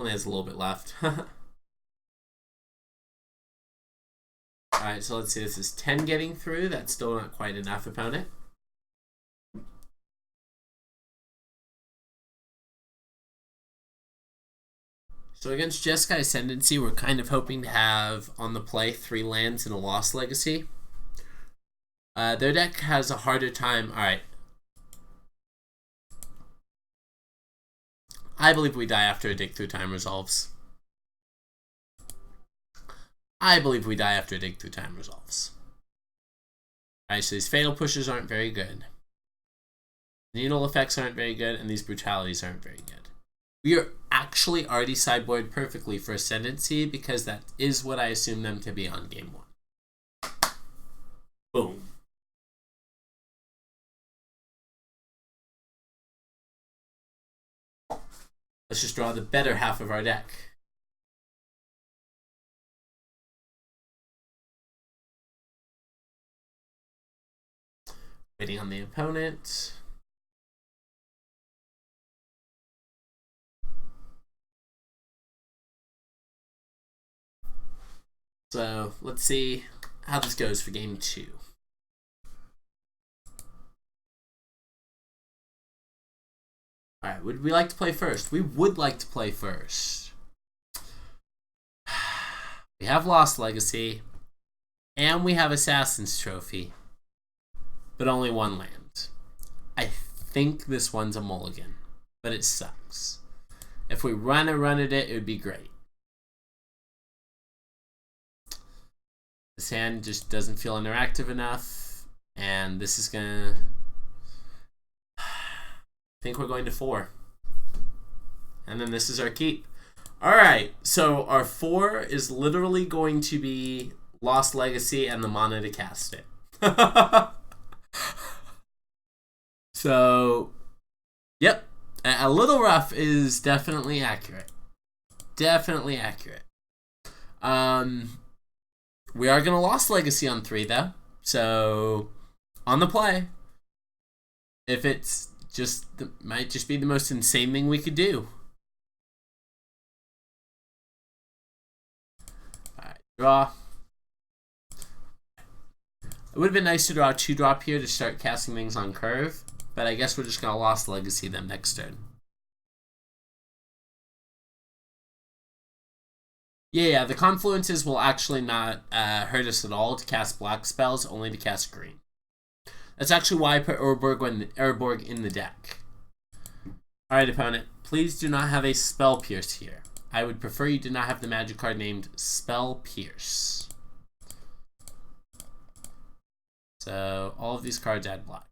Only has a little bit left. Alright, so let's see. This is 10 getting through. That's still not quite enough, opponent. So against Jeskai Ascendancy, we're kind of hoping to have on the play 3 lands and a Lost Legacy. Their deck has a harder time. Alright. I believe we die after a Dig Through Time resolves. I believe we die after a Dig Through Time resolves. Alright, so these Fatal Pushes aren't very good. Needle effects aren't very good, and these brutalities aren't very good. We are actually already sideboard perfectly for Ascendancy because that is what I assume them to be on game 1. Boom. Let's just draw the better half of our deck. Waiting on the opponent. So let's see how this goes for game 2. Alright, would we like to play first? We would like to play first. We have Lost Legacy, and we have Assassin's Trophy, but only 1 land. I think this one's a mulligan, but it sucks. If we run it, it would be great. This hand just doesn't feel interactive enough, and this is gonna... I think we're going to 4. And then this is our keep. Alright, so our 4 is literally going to be Lost Legacy and the mana to cast it. So, yep. A little rough is definitely accurate. Definitely accurate. We are going to Lost Legacy on 3, though. So, on the play. If it's just, might just be the most insane thing we could do. Alright, draw. It would have been nice to draw a 2-drop here to start casting things on curve. But I guess we're just going to Lost Legacy them next turn. Yeah, the Confluences will actually not hurt us at all to cast black spells, only to cast green. That's actually why I put Urborg in the deck. Alright, opponent. Please do not have a Spell Pierce here. I would prefer you do not have the magic card named Spell Pierce. So, all of these cards add black.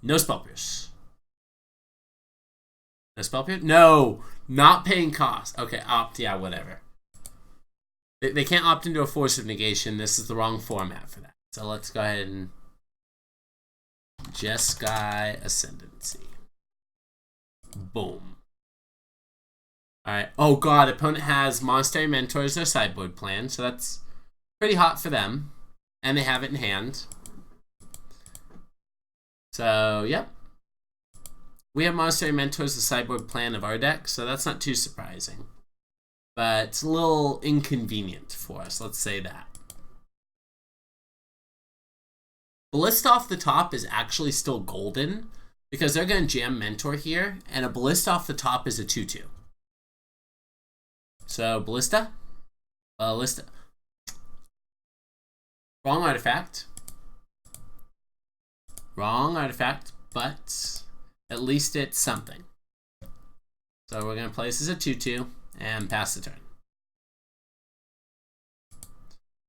No Spell Pierce. No Spell Pierce? No! Not paying cost. Okay, opt. Yeah, whatever. They can't opt into a Force of Negation. This is the wrong format for that. So let's go ahead and Jeskai Ascendancy. Boom. Alright. Oh god, opponent has Monastery Mentor as their sideboard plan, so that's pretty hot for them. And they have it in hand. So, yep. We have Monastery Mentor as the sideboard plan of our deck, so that's not too surprising. But it's a little inconvenient for us, let's say that. Ballista off the top is actually still golden, because they're going to jam Mentor here, and a Ballista off the top is a 2-2. So, Ballista. Wrong artifact. Wrong artifact, but at least it's something. So we're going to play this as a 2-2 and pass the turn.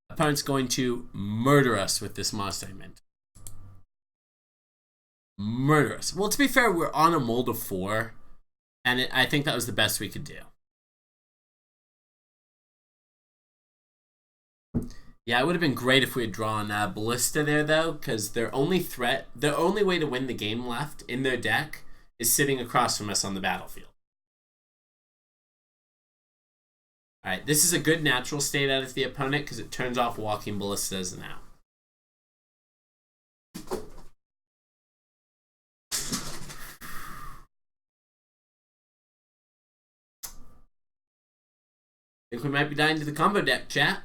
Opponent's going to murder us with this Monastery Mentor. Murder us. Well, to be fair, we're on a mold of 4, and I think that was the best we could do. Yeah, it would have been great if we had drawn Ballista there, though, because their only way to win the game left in their deck is sitting across from us on the battlefield. Alright, this is a good natural state out of the opponent because it turns off Walking Ballistas now. I think we might be dying to the combo deck, chat.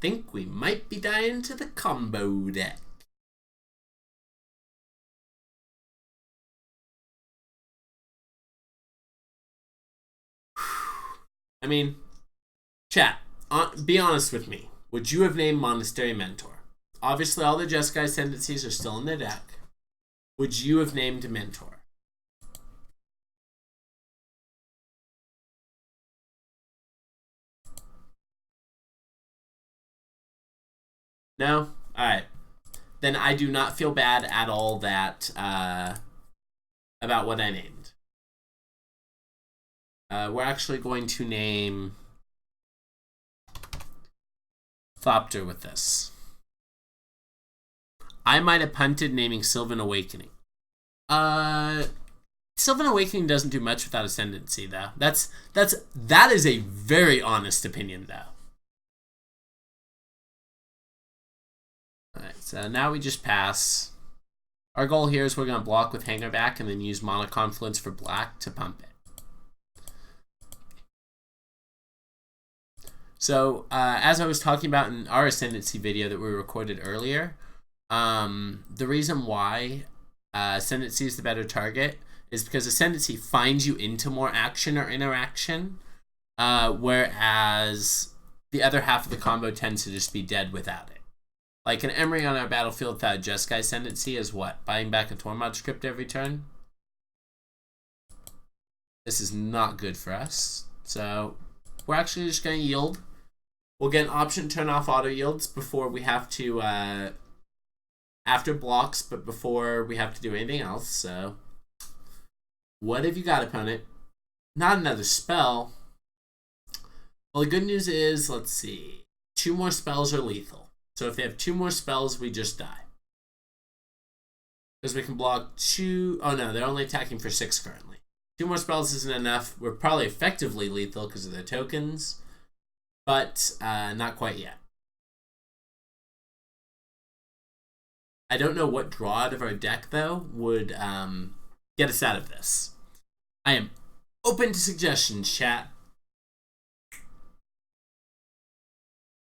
Think we might be dying to the combo deck. I mean, chat, be honest with me. Would you have named Monastery Mentor? Obviously, all the Jeskai Ascendancies are still in their deck. Would you have named Mentor? No? Alright. then I do not feel bad at all that about what I named. We're actually going to name Thopter with this. I might have punted naming Sylvan Awakening. Sylvan Awakening doesn't do much without Ascendancy, though. That is a very honest opinion, though. Alright, so now we just pass. Our goal here is we're going to block with Hangerback and then use Mana Confluence for black to pump it. So, as I was talking about in our Ascendancy video that we recorded earlier, the reason why Ascendancy is the better target is because Ascendancy finds you into more action or interaction, whereas the other half of the combo tends to just be dead without it. Like an Emery on our battlefield without Jeskai Ascendancy is what? Buying back a Tormod script every turn? This is not good for us. So we're actually just going to yield. We'll get an option to turn off auto yields before we have to, after blocks, but before we have to do anything else. So what have you got, opponent? Not another spell. Well, the good news is, let's see, 2 more spells are lethal. So if they have 2 more spells, we just die. Because we can block 2... Oh no, they're only attacking for 6 currently. 2 more spells isn't enough. We're probably effectively lethal because of their tokens. But not quite yet. I don't know what draw out of our deck, though, would get us out of this. I am open to suggestions, chat.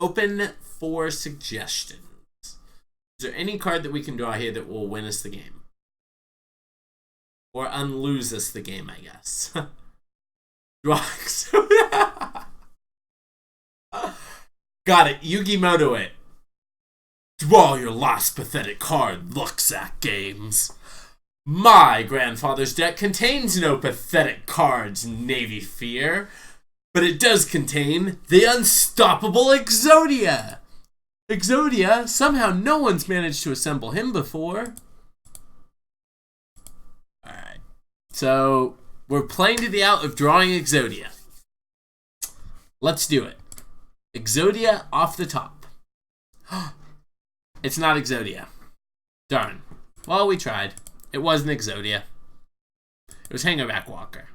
Open for suggestions. Is there any card that we can draw here that will win us the game? Or unlose us the game, I guess. Draw. Got it. Yugimoto it. Draw your last pathetic card, Lucksack Games. My grandfather's deck contains no pathetic cards, Navy Fear. But it does contain the unstoppable Exodia. Exodia, somehow no one's managed to assemble him before. Alright. So, we're playing to the out of drawing Exodia. Let's do it. Exodia off the top. It's not Exodia. Darn. Well, we tried. It wasn't Exodia. It was Hangerback Walker.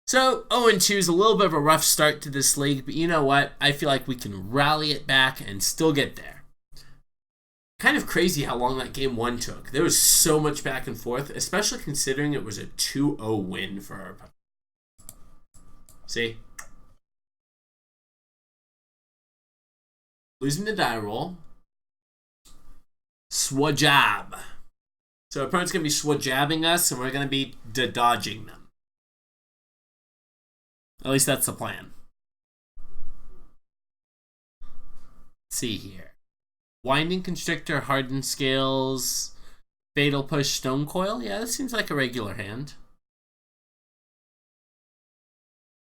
So, 0-2 is a little bit of a rough start to this league, but you know what? I feel like we can rally it back and still get there. Kind of crazy how long that game 1 took. There was so much back and forth, especially considering it was a 2-0 win for our opponent. See? Losing the die roll. Swajab. So our opponent's going to be swajabbing us, and we're going to be dodging them. At least that's the plan. Let's see here. Winding Constrictor, Hardened Scales, Fatal Push, Stone Coil. Yeah, that seems like a regular hand.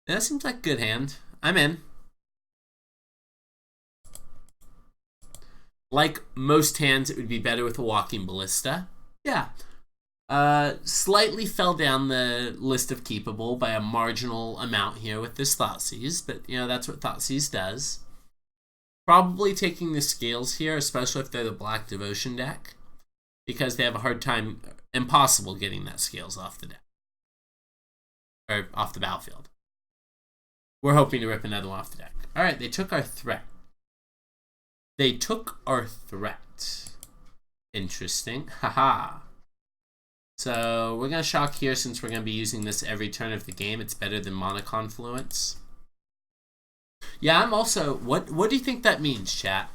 Yeah, that seems like a good hand. I'm in. Like most hands, it would be better with a Walking Ballista. Yeah. Slightly fell down the list of keepable by a marginal amount here with this Thoughtseize, but you know, that's what Thoughtseize does. Probably taking the scales here, especially if they're the Black Devotion deck, because they have a hard time, impossible getting that scales off the deck. Or off the battlefield. We're hoping to rip another one off the deck. Alright, they took our threat. They took our threat. Interesting. Haha. So we're going to shock here since we're going to be using this every turn of the game. It's better than Mana Confluence. Yeah, I'm also... What do you think that means, chat?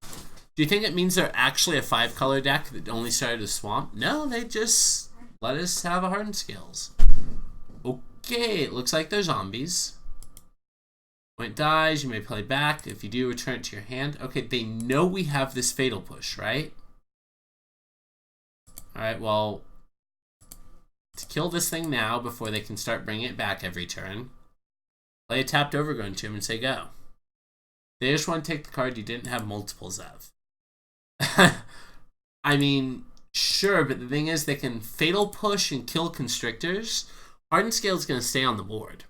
Do you think it means they're actually a 5-color deck that only started a Swamp? No, they just let us have a Hardened Scales. Okay, it looks like they're zombies. When it dies, you may play back. If you do, return it to your hand. Okay, they know we have this Fatal Push, right? Alright, well... To kill this thing now before they can start bringing it back every turn, play a tapped Overgrown Tomb and say go. They just want to take the card you didn't have multiples of. I mean, sure, but the thing is, they can fatal push and kill constrictors. Hardened Scale is going to stay on the board.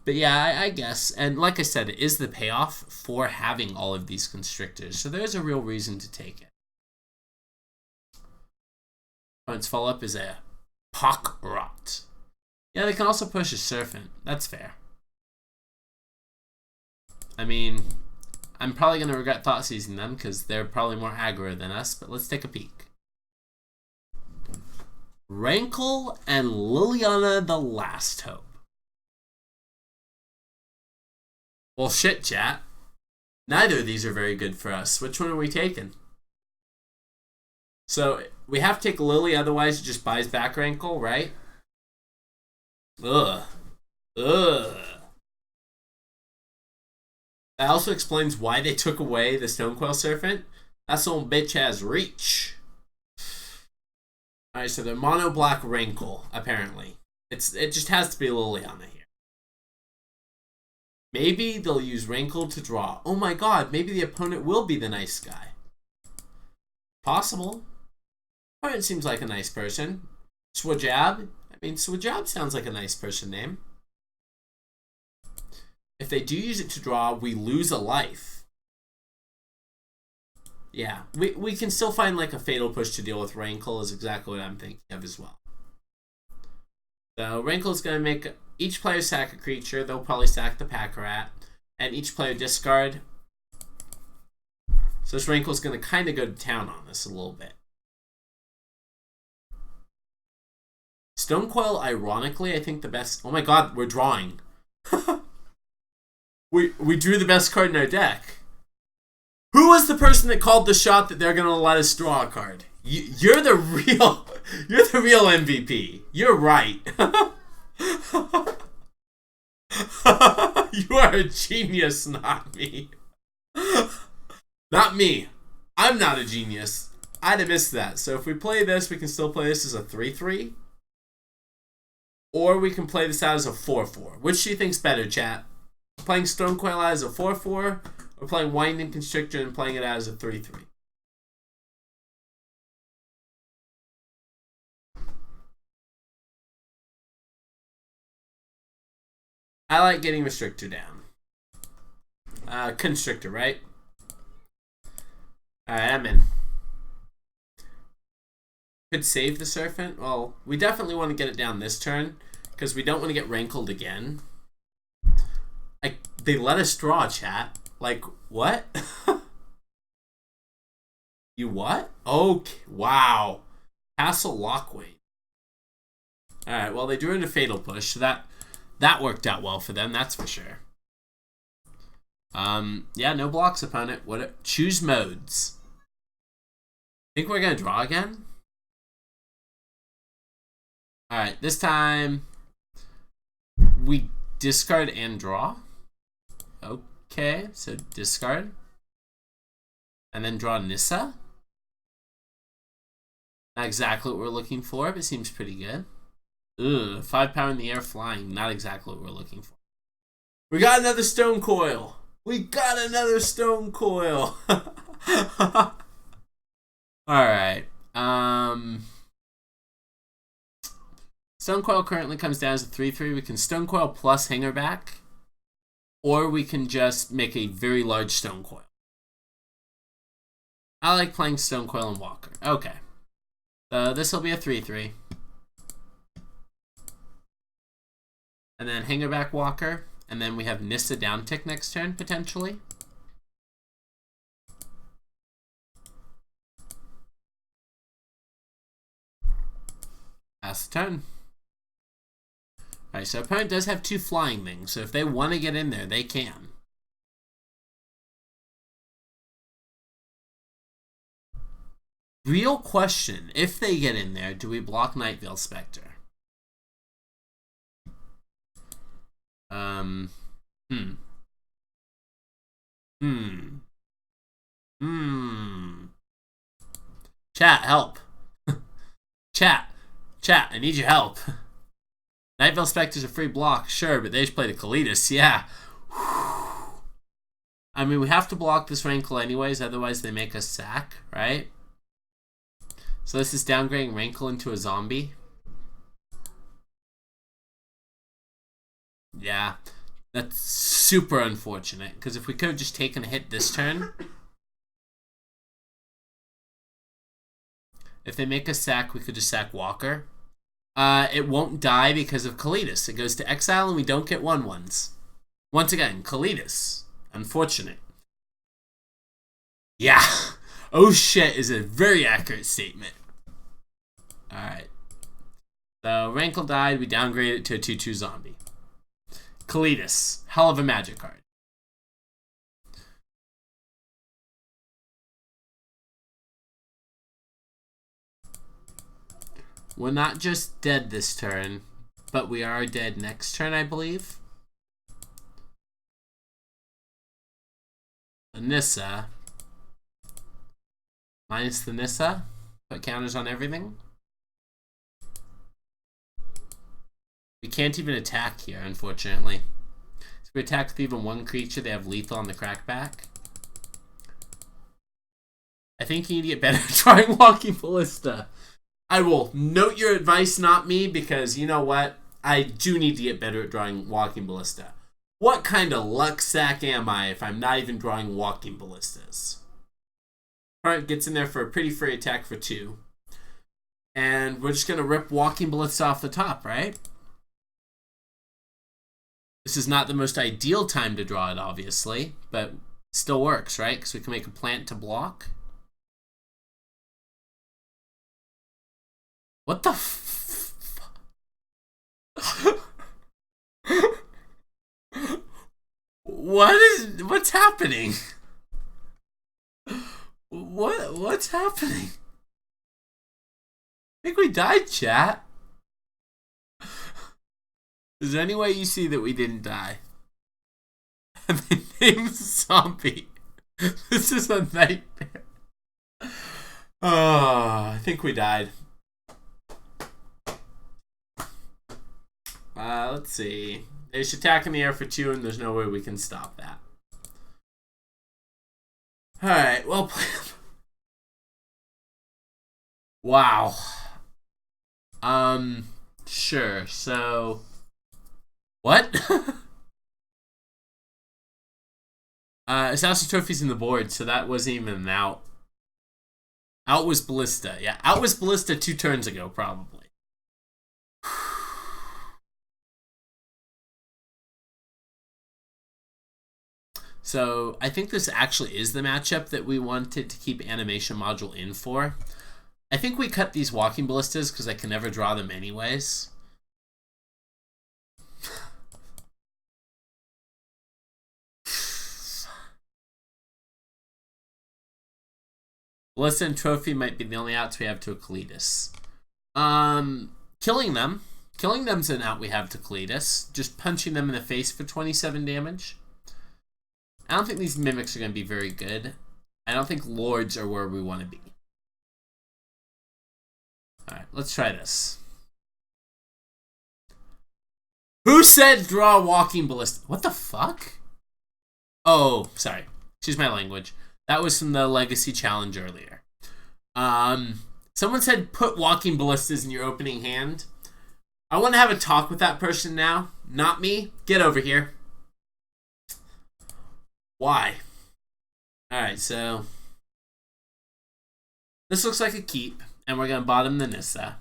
But yeah, I guess. And like I said, it is the payoff for having all of these constrictors. So there's a real reason to take it. Opponent's follow-up is a Pock Rot. Yeah, they can also push a Serpent. That's fair. I mean, I'm probably going to regret thought seizing them because they're probably more aggro than us, but let's take a peek. Rankle and Liliana the Last Hope. Well, shit, chat. Neither of these are very good for us. Which one are we taking? So, we have to take Lily, otherwise it just buys back Rankle, right? Ugh. Ugh. That also explains why they took away the Stonecoil Serpent. That old bitch has reach. Alright, so they're mono black Rankle, apparently. It just has to be Liliana here. Maybe they'll use Rankle to draw. Oh my god, maybe the opponent will be the nice guy. Possible. Opponent seems like a nice person. Swajab. I mean, Swajab sounds like a nice person name. If they do use it to draw, we lose a life. Yeah, we can still find like a fatal push to deal with Rankle is exactly what I'm thinking of as well. So Rankle's going to make each player sack a creature. They'll probably sack the Pack Rat. And each player discard. So this Rankle's going to kind of go to town on this a little bit. Stonecoil, ironically, I think the best... Oh my god, we're drawing. We drew the best card in our deck. Who was the person that called the shot that they're gonna let us draw a card? You're the real MVP. You're right. You are a genius, not me. Not me. I'm not a genius. I'd have missed that. So if we play this, we can still play this as a 3-3. Or we can play this out as a 4-4. Which do you think's better, chat? Playing Stonecoil out as a 4-4, or playing Winding Constrictor and playing it out as a 3-3? I like getting Restrictor down. Constrictor, right? Alright, I'm in. Could save the Serpent. Well, we definitely want to get it down this turn, because we don't want to get Rankled again. They let us draw, chat. Like, what? You what? Okay, wow. Castle Lockwaite. Alright, well, they drew into Fatal Push, so that worked out well for them, that's for sure. Yeah, no blocks, opponent. Choose modes. Think we're gonna draw again? Alright, this time we discard and draw. Okay, so discard. And then draw Nissa. Not exactly what we're looking for, but it seems pretty good. Ugh, 5 power in the air flying. Not exactly what we're looking for. We got another Stonecoil. We got another Stonecoil. Alright. Stonecoil currently comes down as a 3-3. We can Stonecoil plus Hangerback. Or we can just make a very large Stonecoil. I like playing Stonecoil and Walker. Okay. This will be a 3-3. And then Hangerback Walker. And then we have Nissa down tick next turn, potentially. Pass the turn. Alright, so opponent does have 2 flying things, so if they want to get in there, they can. Real question, if they get in there, do we block Nightveil Spectre? Chat, help. Chat, I need your help. Nightveil Spectre's a free block, sure, but they just played a Kalitas, yeah. I mean, we have to block this Rankle anyways, otherwise they make us sack, right? So this is downgrading Rankle into a zombie. Yeah, that's super unfortunate, because if we could have just taken a hit this turn. If they make us sack, we could just sack Walker. It won't die because of Kalidas. It goes to exile and we don't get 1/1s. Once again, Kalidas. Unfortunate. Yeah. Oh shit is a very accurate statement. Alright. So Rankle died. We downgrade it to a 2/2 zombie. Kalidas. Hell of a magic card. We're not just dead this turn, but we are dead next turn, I believe. The Nissa. Minus the Nissa. Put counters on everything. We can't even attack here, unfortunately. If we attack with even one creature, they have lethal on the crackback. I think you need to get better at drawing Walking Ballista. I will note your advice, not me, because you know what? I do need to get better at drawing Walking Ballista. What kind of Lucksack am I if I'm not even drawing Walking Ballistas? Alright, gets in there for a pretty free attack for 2. And we're just going to rip Walking Ballista off the top, right? This is not the most ideal time to draw it, obviously, but still works, right? Because we can make a plant to block. What the what's happening? What's happening? I think we died, chat. Is there any way you see that we didn't die? The name's Zombie. This is a nightmare. Oh, I think we died. Let's see. They should attack in the air for 2, and there's no way we can stop that. Alright, well played. Wow. Sure, so... What? Assassin Trophy's in the board, so that wasn't even an out. Out was Ballista. Yeah, out was Ballista 2 turns ago, probably. So I think this actually is the matchup that we wanted to keep Animation Module in for. I think we cut these Walking Ballistas because I can never draw them anyways. Ballista and Trophy might be the only outs we have to a Kalidas. Killing them's an out we have to Kalidas. Just punching them in the face for 27 damage. I don't think these Mimics are going to be very good. I don't think Lords are where we want to be. Alright, let's try this. Who said draw Walking Ballista? What the fuck? Oh, sorry. Excuse my language. That was from the Legacy Challenge earlier. Someone said put Walking Ballistas in your opening hand. I want to have a talk with that person now. Not me. Get over here. Why? Alright, so... This looks like a keep, and we're going to bottom the Nissa.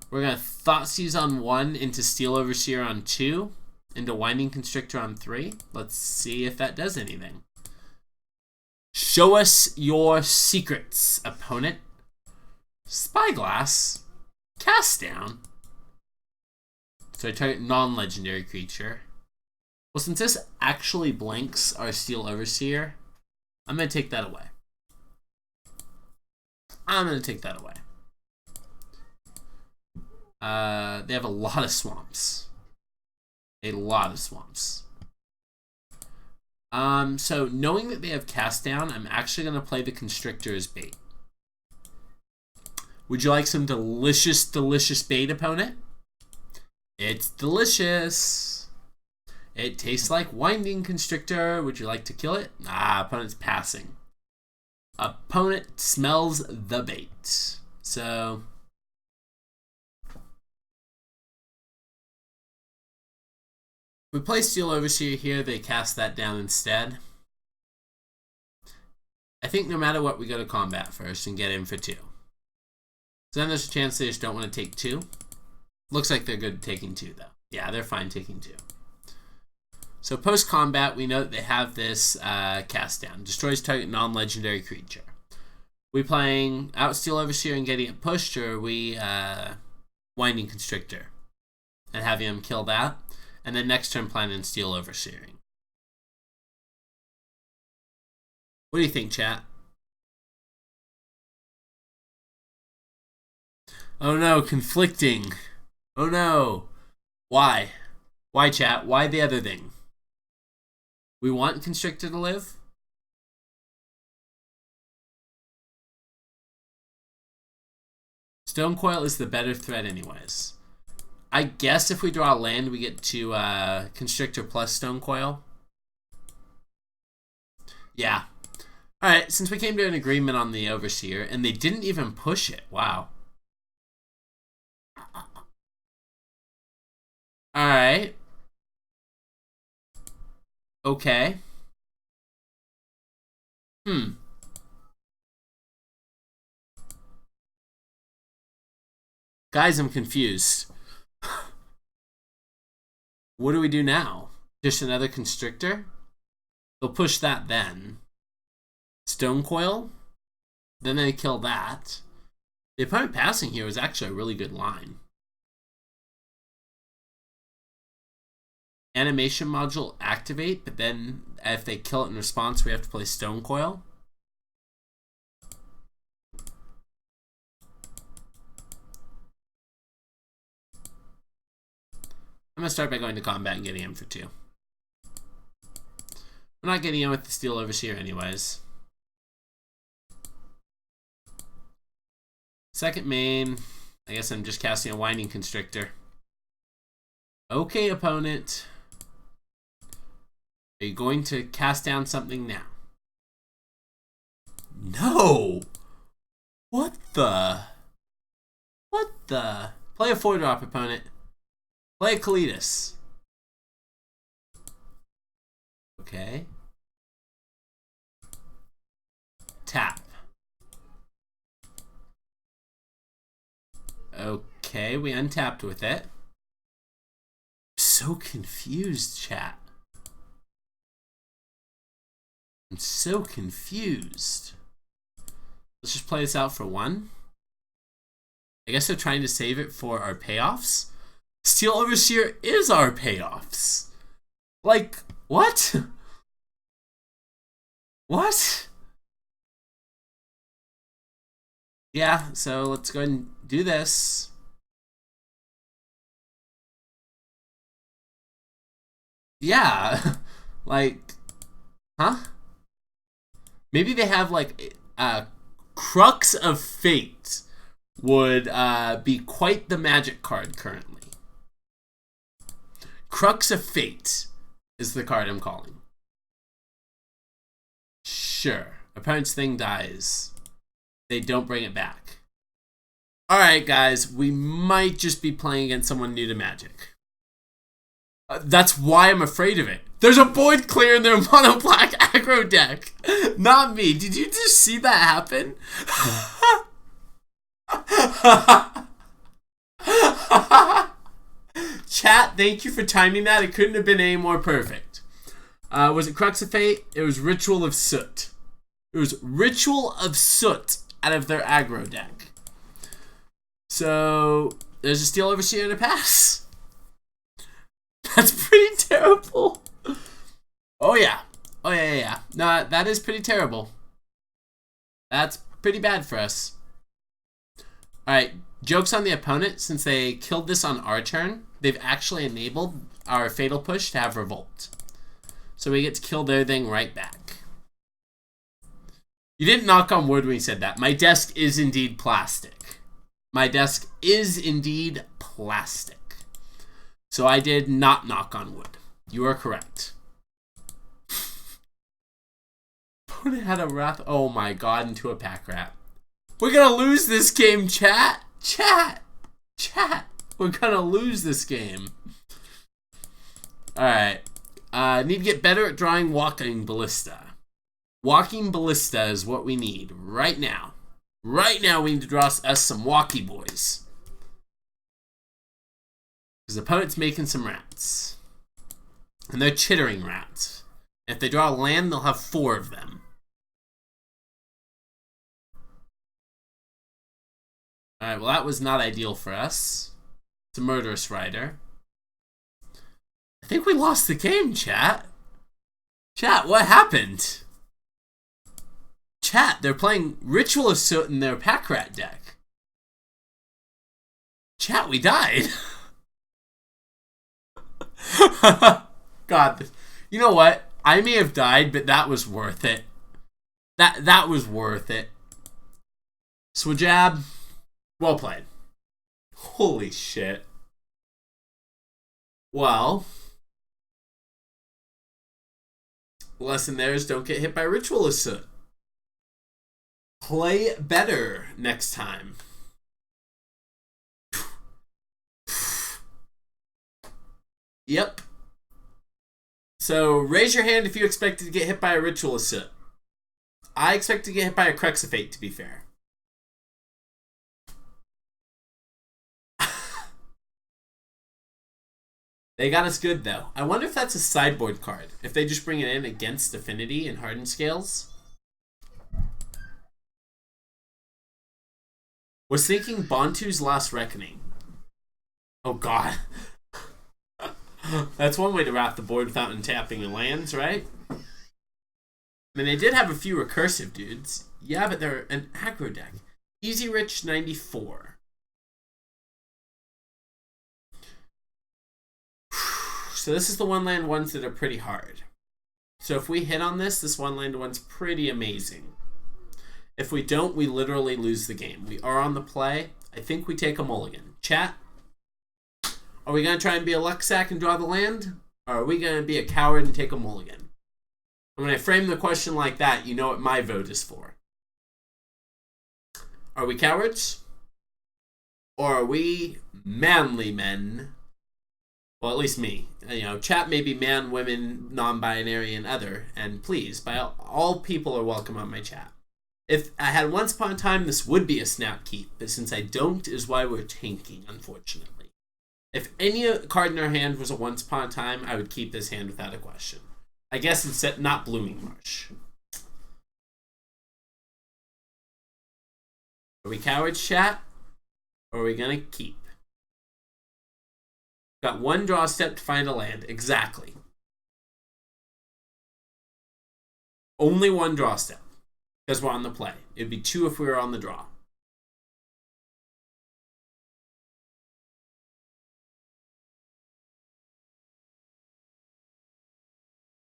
We're going to Thoughtseize on 1, into Steel Overseer on 2, into Winding Constrictor on 3. Let's see if that does anything. Show us your secrets, opponent. Spyglass. Cast down. So I target non-legendary creature. Well, since this actually blanks our Steel Overseer, I'm going to take that away. They have a lot of swamps. So knowing that they have Cast Down, I'm actually going to play the Constrictor as bait. Would you like some delicious, delicious bait, opponent? It's delicious. It tastes like Winding Constrictor. Would you like to kill it? Opponent's passing. Opponent smells the bait. So we play Steel Overseer here. They cast that down instead. I think no matter what, we go to combat first and get in for 2. So then there's a chance they just don't want to take 2. Looks like they're good at taking 2, though. Yeah, they're fine taking 2. So post-combat, we know that they have this cast down. Destroys target non-legendary creature. We playing out Steel Overseer and getting it pushed, or are we Winding Constrictor and having him kill that? And then next turn planning Steel Overseering. What do you think, chat? Oh no, conflicting. Oh no. Why? Why, chat? Why the other thing? We want Constrictor to live? Stone Coil is the better threat anyways. I guess if we draw a land, we get to Constrictor plus Stone Coil. Yeah. Alright, since we came to an agreement on the Overseer, and they didn't even push it. Wow. Alright. Okay. Guys, I'm confused. What do we do now? Just another Constrictor? They'll push that then. Stone Coil? Then they kill that. The opponent passing here was actually a really good line. Animation module activate, but then if they kill it in response, we have to play Stone Coil. I'm going to start by going to combat and getting him for 2. I'm not getting in with the Steel Overseer anyways. Second main, I guess I'm just casting a Winding Constrictor. Okay, opponent. Are you going to cast down something now? No! What the? What the? Play a 4-drop, opponent. Play a Kalitas. Okay. Tap. Okay, we untapped with it. So confused, chat. I'm so confused. Let's just play this out for 1. I guess they're trying to save it for our payoffs. Steel Overseer is our payoffs. Like, what? What? Yeah, so let's go ahead and do this. Yeah, like, huh? Maybe they have like Crux of Fate would be quite the magic card currently. Crux of Fate is the card I'm calling. Sure, opponent's thing dies. They don't bring it back. Alright guys, we might just be playing against someone new to Magic. That's why I'm afraid of it. There's a Void Clear in their mono black aggro deck. Not me. Did you just see that happen? Chat, thank you for timing that. It couldn't have been any more perfect. Was it Crux of Fate? It was Ritual of Soot. It was Ritual of Soot out of their aggro deck. So there's a Steel Overseer and a pass. That's pretty terrible. Oh yeah. Oh yeah. No, that is pretty terrible. That's pretty bad for us. Alright, joke's on the opponent. Since they killed this on our turn, they've actually enabled our Fatal Push to have Revolt. So we get to kill their thing right back. You didn't knock on wood when you said that. My desk is indeed plastic. My desk is indeed plastic. So I did not knock on wood. You are correct. Opponent had a Wrath. Oh my god, into a pack rat. We're gonna lose this game, chat. Chat. We're gonna lose this game. Alright. Need to get better at drawing Walking Ballista. Walking Ballista is what we need right now. Right now we need to draw us some walkie boys. Because the opponent's making some rats. And they're chittering rats. If they draw a land, they'll have 4 of them. Alright, well that was not ideal for us. It's a Murderous Rider. I think we lost the game, chat. Chat, what happened? Chat, they're playing Ritual of Soot in their pack rat deck. Chat, we died. God, you know what? I may have died, but that was worth it. That was worth it. Swajab, well played. Holy shit. Well, lesson there is don't get hit by Ritual of Soot. Play better next time. Yep. So, raise your hand if you expected to get hit by a Ritual of Soot. I expect to get hit by a Crexafate, to be fair. They got us good, though. I wonder if that's a sideboard card. If they just bring it in against Affinity and Hardened Scales. Was thinking Bantu's Last Reckoning. Oh, God. That's one way to wrap the board without untapping your lands, right? I mean, they did have a few recursive dudes. Yeah, but they're an aggro deck. Easy Rich 94. So this is the one land ones that are pretty hard. So if we hit on this, this one land one's pretty amazing. If we don't, we literally lose the game. We are on the play. I think we take a mulligan. Chat? Are we going to try and be a Lucksack and draw the land? Or are we going to be a coward and take a mulligan? And when I frame the question like that, you know what my vote is for. Are we cowards? Or are we manly men? Well, at least me. You know, chat may be man, women, non-binary, and other. And please, by all people are welcome on my chat. If I had once upon a time, this would be a snap keep. But since I don't, is why we're tanking, unfortunately. If any card in our hand was a once upon a time, I would keep this hand without a question. I guess it's not Blooming Marsh. Are we cowards, chat? Or are we going to keep? Got one draw step to find a land. Exactly. Only one draw step. Because we're on the play. It'd be 2 if we were on the draw.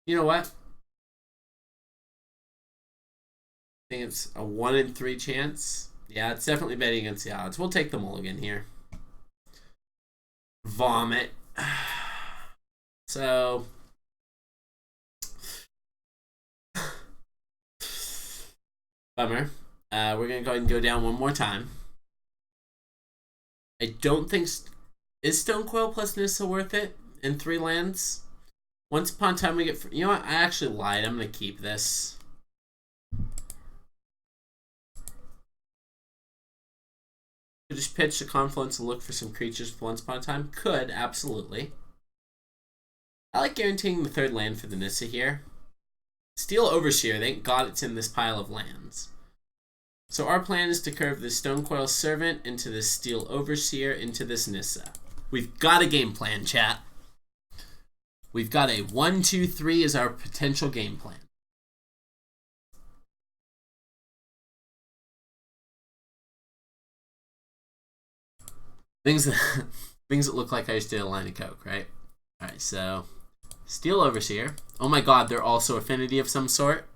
You know what? I think it's a 1 in 3 chance. Yeah, it's definitely betting against the odds. We'll take the mulligan here. Vomit. So, bummer. We're going to go ahead and go down one more time. I don't think... Is Stonecoil plus Nissa worth it in 3 lands? Once upon a time we get... You know what? I actually lied. I'm going to keep this. Could just pitch the Confluence and look for some creatures for once upon a time? Could, absolutely. I like guaranteeing the 3rd land for the Nissa here. Steel Overseer. Thank God it's in this pile of lands. So our plan is to curve this Stonecoil Servant into this Steel Overseer into this Nissa. We've got a game plan, chat. We've got a 1, 2, 3 as our potential game plan. Things that look like I just did a line of coke, right? Alright, so Steel Overseer. Oh my god, they're also affinity of some sort.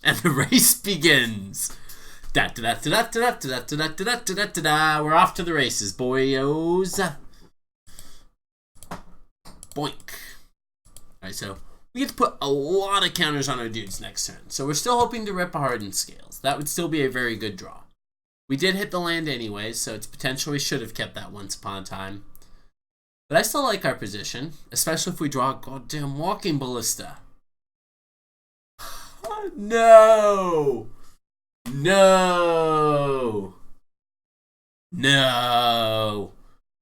And the race begins. We're off to the races, boyos. Boink. Alright, so we get to put a lot of counters on our dudes next turn. So we're still hoping to rip a Hardened Scales. That would still be a very good draw. We did hit the land anyways, so it's potential we should have kept that once upon a time. But I still like our position, especially if we draw a goddamn Walking Ballista. No! No! No!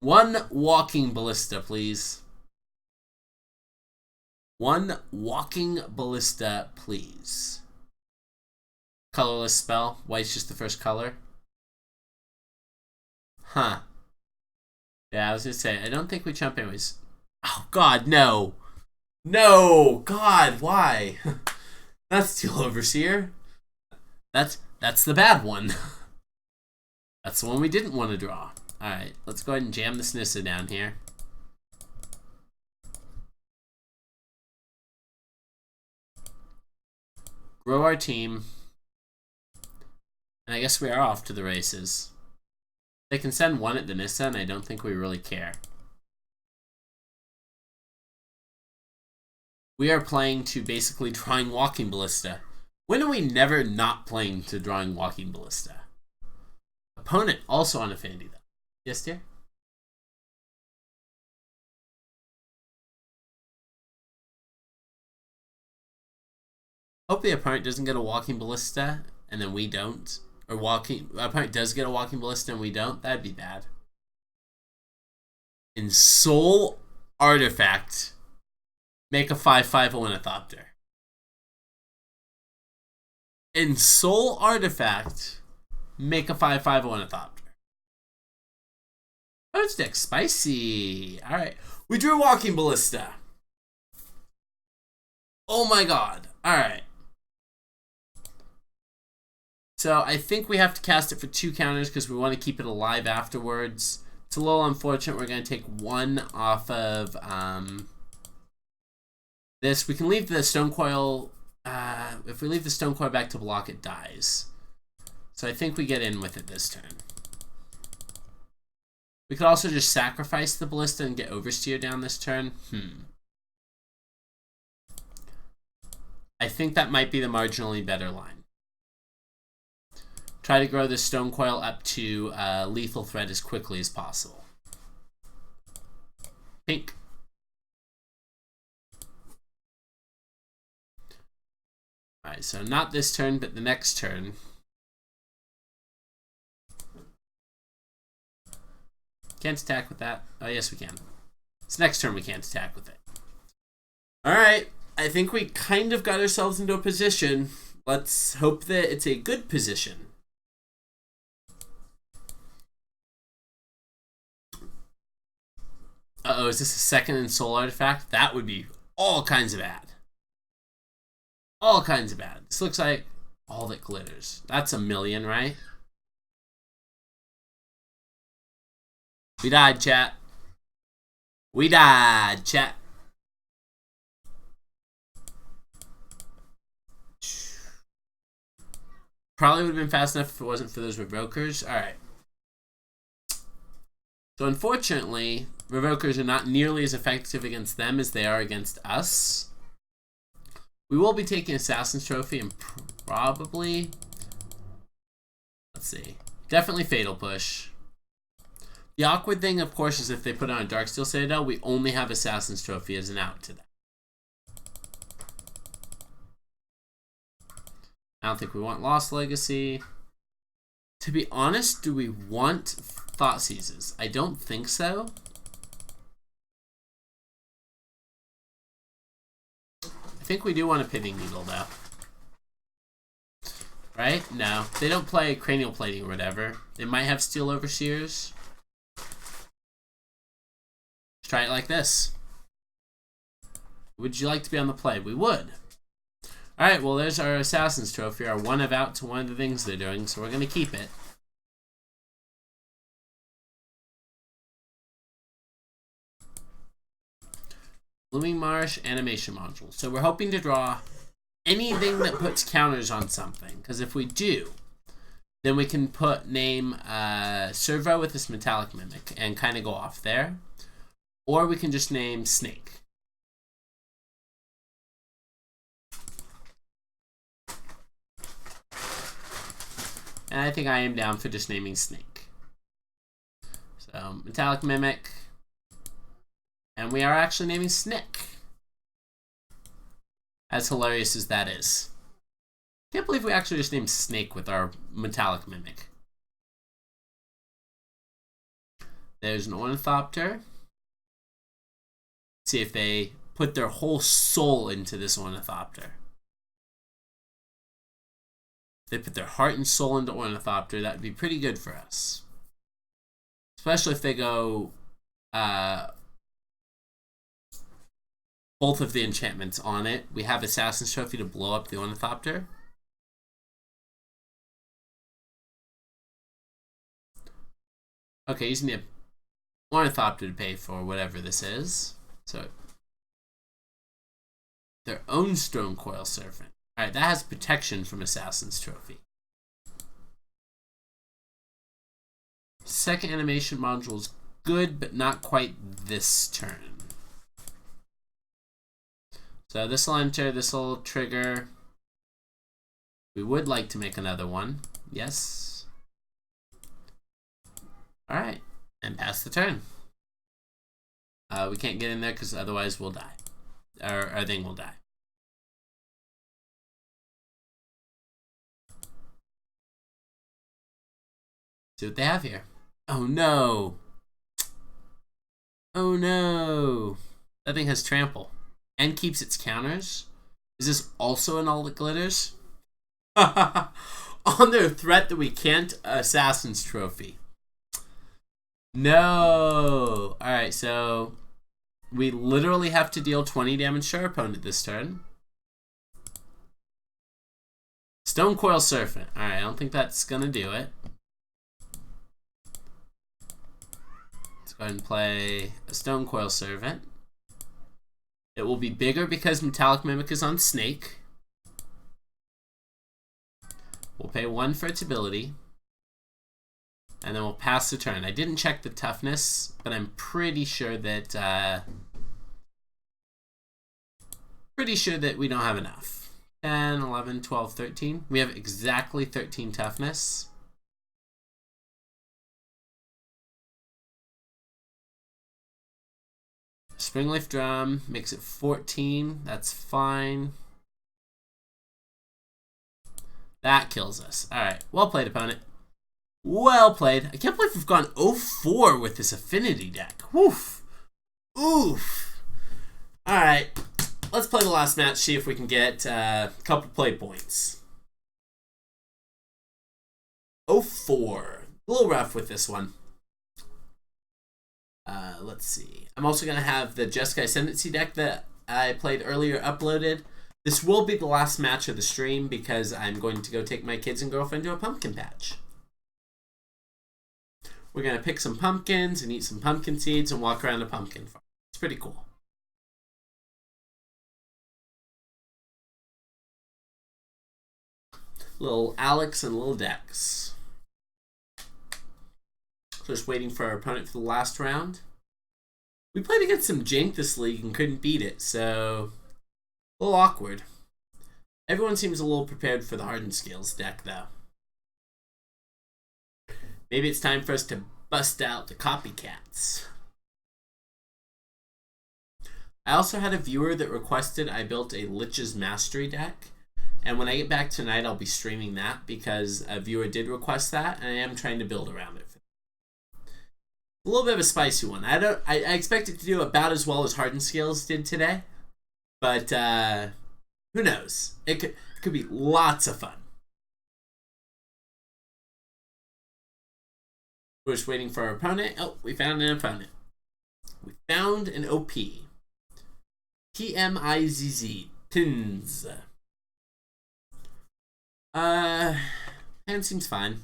One Walking Ballista, please. One Walking Ballista, please. Colorless spell. White's just the first color. Huh. Yeah, I was gonna say, I don't think we chump anyways. Oh, God, no. No! God, why? That's Steel Overseer. That's the bad one. That's the one we didn't want to draw. Alright, let's go ahead and jam this Nissa down here. Grow our team. And I guess we are off to the races. They can send one at the Nissa, and I don't think we really care. We are playing to basically drawing Walking Ballista. When are we never not playing to drawing Walking Ballista? Opponent also on Affinity, though. Yes, dear? Hope the opponent doesn't get a Walking Ballista, and then we don't. Or opponent does get a Walking Ballista and we don't. That'd be bad. In Soul Artifact, make a 5/5 Ornithopter. In Soul Artifact, make a 5/5 Ornithopter. Opponent's deck spicy. Alright. We drew Walking Ballista. Oh my god. Alright. So I think we have to cast it for 2 counters because we want to keep it alive afterwards. It's a little unfortunate. We're going to take 1 off of this. We can leave the Stone Coil. If we leave the Stone Coil back to block, it dies. So I think we get in with it this turn. We could also just sacrifice the Ballista and get Oversteer down this turn. I think that might be the marginally better line. Try to grow the Stone Coil up to lethal threat as quickly as possible. Pink. Alright, so not this turn, but the next turn. Can't attack with that. Oh, yes, we can. This next turn we can't attack with it. Alright, I think we kind of got ourselves into a position. Let's hope that it's a good position. Uh-oh, is this a second in Soul Artifact? That would be all kinds of bad. All kinds of bad. This looks like all that glitters. That's a million, right? We died, chat. We died, chat. Probably would have been fast enough if it wasn't for those Revokers. Alright. So unfortunately, Revokers are not nearly as effective against them as they are against us. We will be taking Assassin's Trophy and probably... Let's see. Definitely Fatal Push. The awkward thing, of course, is if they put on a Darksteel Citadel, we only have Assassin's Trophy as an out to that. I don't think we want Lost Legacy. To be honest, do we want Thoughtseizes? I don't think so. I think we do want a Pithing Needle, though. Right? No. They don't play Cranial Plating or whatever. They might have Steel Overseers. Let's try it like this. Would you like to be on the play? We would. Alright, well, there's our Assassin's Trophy, our one of out to one of the things they're doing, so we're going to keep it. Blooming Marsh, Animation Module. So we're hoping to draw anything that puts counters on something, because if we do, then we can name Servo with this Metallic Mimic and kind of go off there. Or we can just name Snake. And I think I am down for just naming Snake. So, Metallic Mimic. And we are actually naming Snick. As hilarious as that is. Can't believe we actually just named Snake with our Metallic Mimic. There's an Ornithopter. See if they put their whole soul into this Ornithopter. If they put their heart and soul into Ornithopter, that would be pretty good for us. Especially if they go both of the enchantments on it. We have Assassin's Trophy to blow up the Ornithopter. Okay, using the Ornithopter to pay for whatever this is. So, their own Stone Coil Serpent. Alright, that has protection from Assassin's Trophy. Second animation module is good, but not quite this turn. So this will enter, this will trigger. We would like to make another one. Yes. Alright, and pass the turn. We can't get in there because otherwise we'll die. Our thing will die. See what they have here. Oh no. Oh no. That thing has trample. And keeps its counters. Is this also an all that glitters? On their threat that we can't Assassin's Trophy. No. Alright, so we literally have to deal 20 damage to our opponent this turn. Stone Coil Serpent. Alright, I don't think that's gonna do it. Let's go ahead and play a Stone Coil Servant. It will be bigger because Metallic Mimic is on Snake. We'll pay 1 for its ability. And then we'll pass the turn. I didn't check the toughness, but I'm pretty sure that we don't have enough. 10, 11, 12, 13. We have exactly 13 toughness. Springleaf Drum makes it 14. That's fine. That kills us. Alright. Well played, opponent. Well played. I can't believe we've gone 0-4 with this affinity deck. Woof. Oof. Alright. Let's play the last match, see if we can get a couple play points. 0-4. A little rough with this one. Let's see. I'm also going to have the Jeskai Ascendancy deck that I played earlier uploaded. This will be the last match of the stream because I'm going to go take my kids and girlfriend to a pumpkin patch. We're going to pick some pumpkins and eat some pumpkin seeds and walk around a pumpkin farm. It's pretty cool. Little Alex and little Dex. Just waiting for our opponent for the last round. We played against some jank this league and couldn't beat it, so a little awkward. Everyone seems a little prepared for the Hardened Scales deck, though. Maybe it's time for us to bust out the copycats. I also had a viewer that requested I built a Lich's Mastery deck. And when I get back tonight, I'll be streaming that because a viewer did request that, and I am trying to build around it. A little bit of a spicy one. I expect it to do about as well as Hardened Scales did today, but who knows? It could be lots of fun. We're just waiting for our opponent. Oh, we found an opponent. We found an OP. TMIZZ. Tins. Hand seems fine.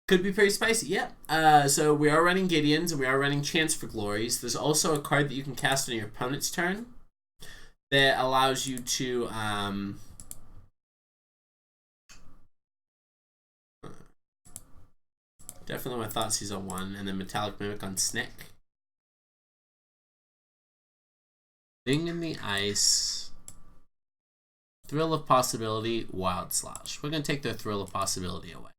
Could be pretty spicy, yeah. So we are running Gideons and we are running Chance for Glories. There's also a card that you can cast on your opponent's turn that allows you to definitely my Thoughtseize on 1 and then Metallic Mimic on Snick. Thing in the Ice. Thrill of Possibility, Wild Slash. We're going to take their Thrill of Possibility away.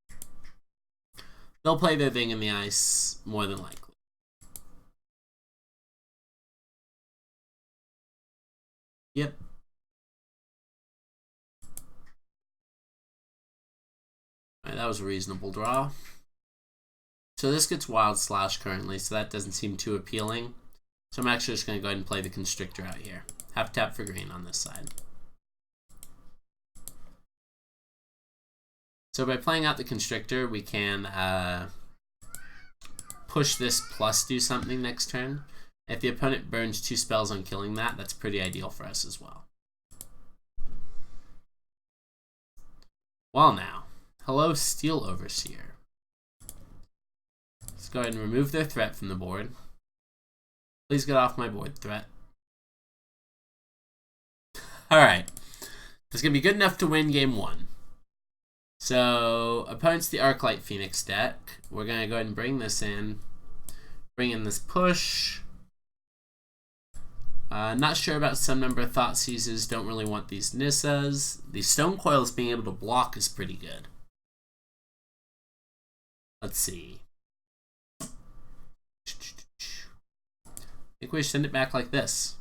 They'll play their thing in the ice, more than likely. Yep. Alright, that was a reasonable draw. So this gets Wild Slash currently, so that doesn't seem too appealing. So I'm actually just going to go ahead and play the Constrictor out here. Have tap for green on this side. So by playing out the Constrictor, we can push this plus do something next turn. If the opponent burns 2 spells on killing that, that's pretty ideal for us as well. Well now, hello Steel Overseer. Let's go ahead and remove their threat from the board. Please get off my board, threat. Alright. That's going to be good enough to win game 1. So, opponent's the Arclight Phoenix deck. We're going to go ahead and bring this in. Bring in this push. Not sure about some number of Thought Seizes. Don't really want these Nissas. The Stone Coils being able to block is pretty good. Let's see. I think we should send it back like this.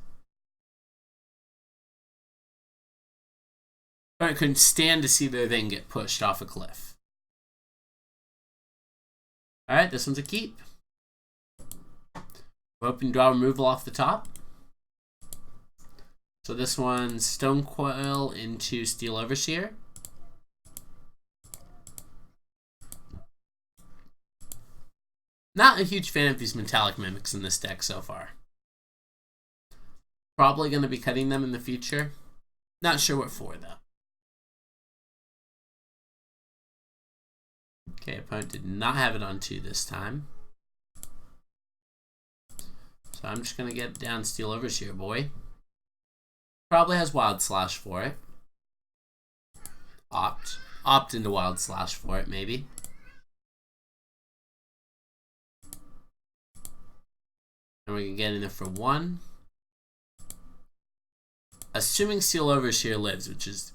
I couldn't stand to see their thing get pushed off a cliff. Alright, this one's a keep. We're hoping to draw removal off the top. So this one's Stone Coil into Steel Overseer. Not a huge fan of these Metallic Mimics in this deck so far. Probably going to be cutting them in the future. Not sure what for, though. Okay, opponent did not have it on 2 this time. So I'm just going to get down Steel Overseer, boy. Probably has Wild Slash for it. Opt into Wild Slash for it, maybe. And we can get in there for 1. Assuming Steel Overseer lives, which is,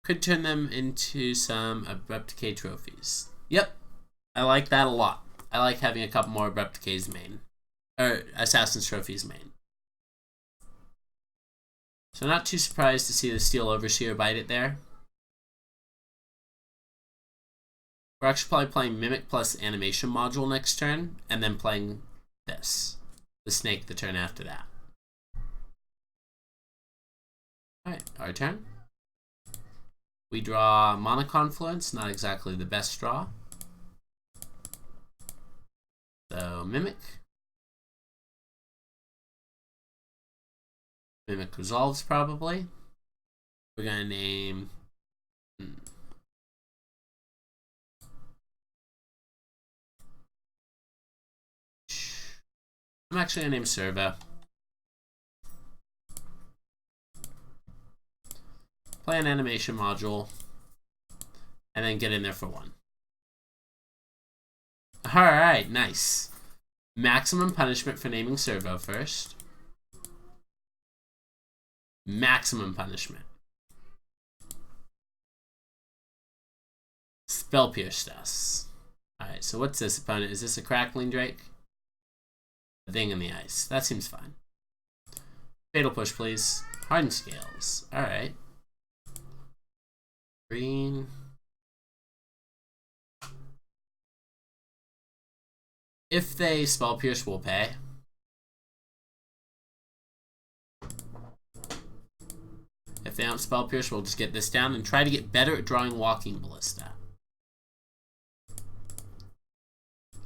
could turn them into some Abrupt Decay trophies. Yep, I like that a lot. I like having a couple more Abrupt Decays main. Or Assassin's Trophies main. So not too surprised to see the Steel Overseer bite it there. We're actually probably playing Mimic plus Animation Module next turn, and then playing this. The Snake the turn after that. Alright, our turn. We draw Mana Confluence, not exactly the best draw. So, Mimic. Mimic Resolves, probably. We're going to name... I'm actually going to name Servo. Play an Animation Module. And then get in there for 1. Alright, nice. Maximum punishment for naming Servo first. Maximum punishment. Spell Pierced us. Alright, so what's this opponent? Is this a Crackling Drake? A thing in the ice. That seems fine. Fatal Push, please. Hardened Scales. Alright. Green. If they Spell Pierce, we'll pay. If they don't Spell Pierce, we'll just get this down and try to get better at drawing Walking Ballista.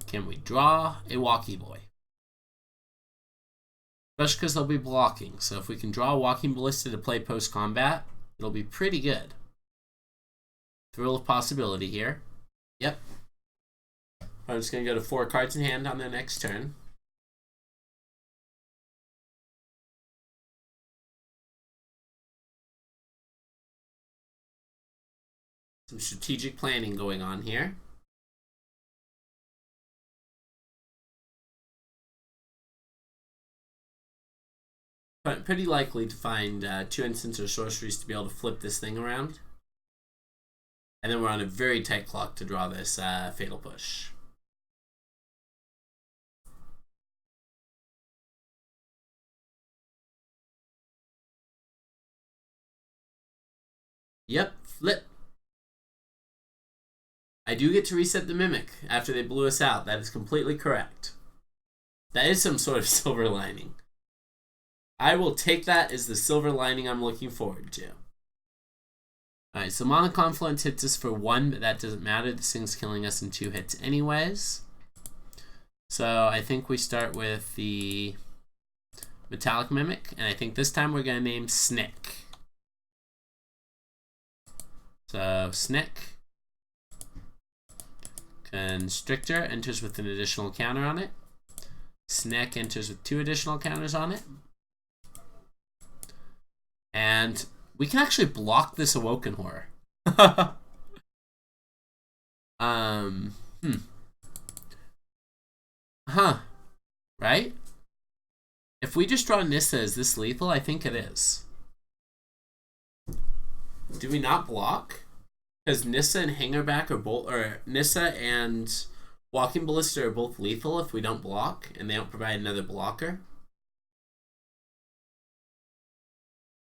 Can we draw a Walkie Boy? Especially because they'll be blocking. So if we can draw a Walking Ballista to play post-combat, it'll be pretty good. Thrill of Possibility here. Yep. I'm just going to go to 4 cards in hand on their next turn. Some strategic planning going on here. pretty likely to find 2 instants or sorceries to be able to flip this thing around. And then we're on a very tight clock to draw this Fatal Push. Yep, flip. I do get to reset the Mimic after they blew us out. That is completely correct. That is some sort of silver lining. I will take that as the silver lining I'm looking forward to. Alright, so Mana Confluence hits us for 1, but that doesn't matter. This thing's killing us in 2 hits anyways. So I think we start with the Metallic Mimic, and I think this time we're going to name Snick. So Snick. Constrictor enters with an additional counter on it. Snick enters with 2 additional counters on it. And we can actually block this Awoken Horror. Right? If we just draw Nissa, is this lethal? I think it is. Do we not block? Because Nissa and Hangerback are both, or Nissa and Walking Ballista are both lethal if we don't block, and they don't provide another blocker.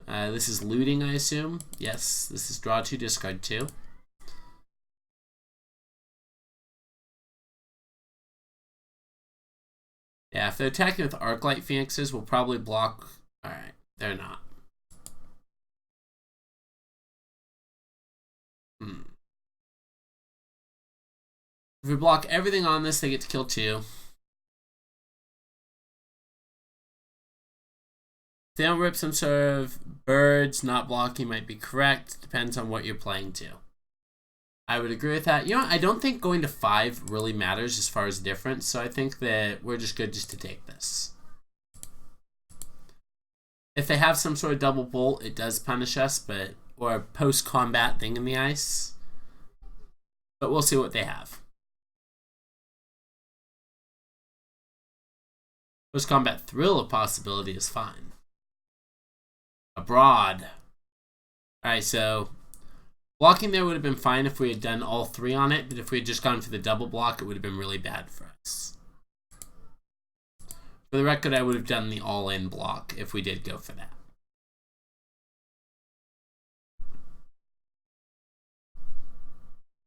This is looting, I assume. Yes, this is draw 2, discard 2. Yeah, if they're attacking with Arclight Phoenixes, we'll probably block. Alright, they're not. If we block everything on this, they get to kill 2. If they don't rip some sort of birds, not blocking might be correct. Depends on what you're playing to. I would agree with that. You know, I don't think going to 5 really matters as far as difference, so I think that we're just good just to take this. If they have some sort of double bolt, it does punish us, but or a post-combat thing in the ice. But we'll see what they have. Post-combat thrill of possibility is fine. Abroad. Alright, so blocking there would have been fine if we had done all 3 on it, but if we had just gone for the double block, it would have been really bad for us. For the record, I would have done the all-in block if we did go for that.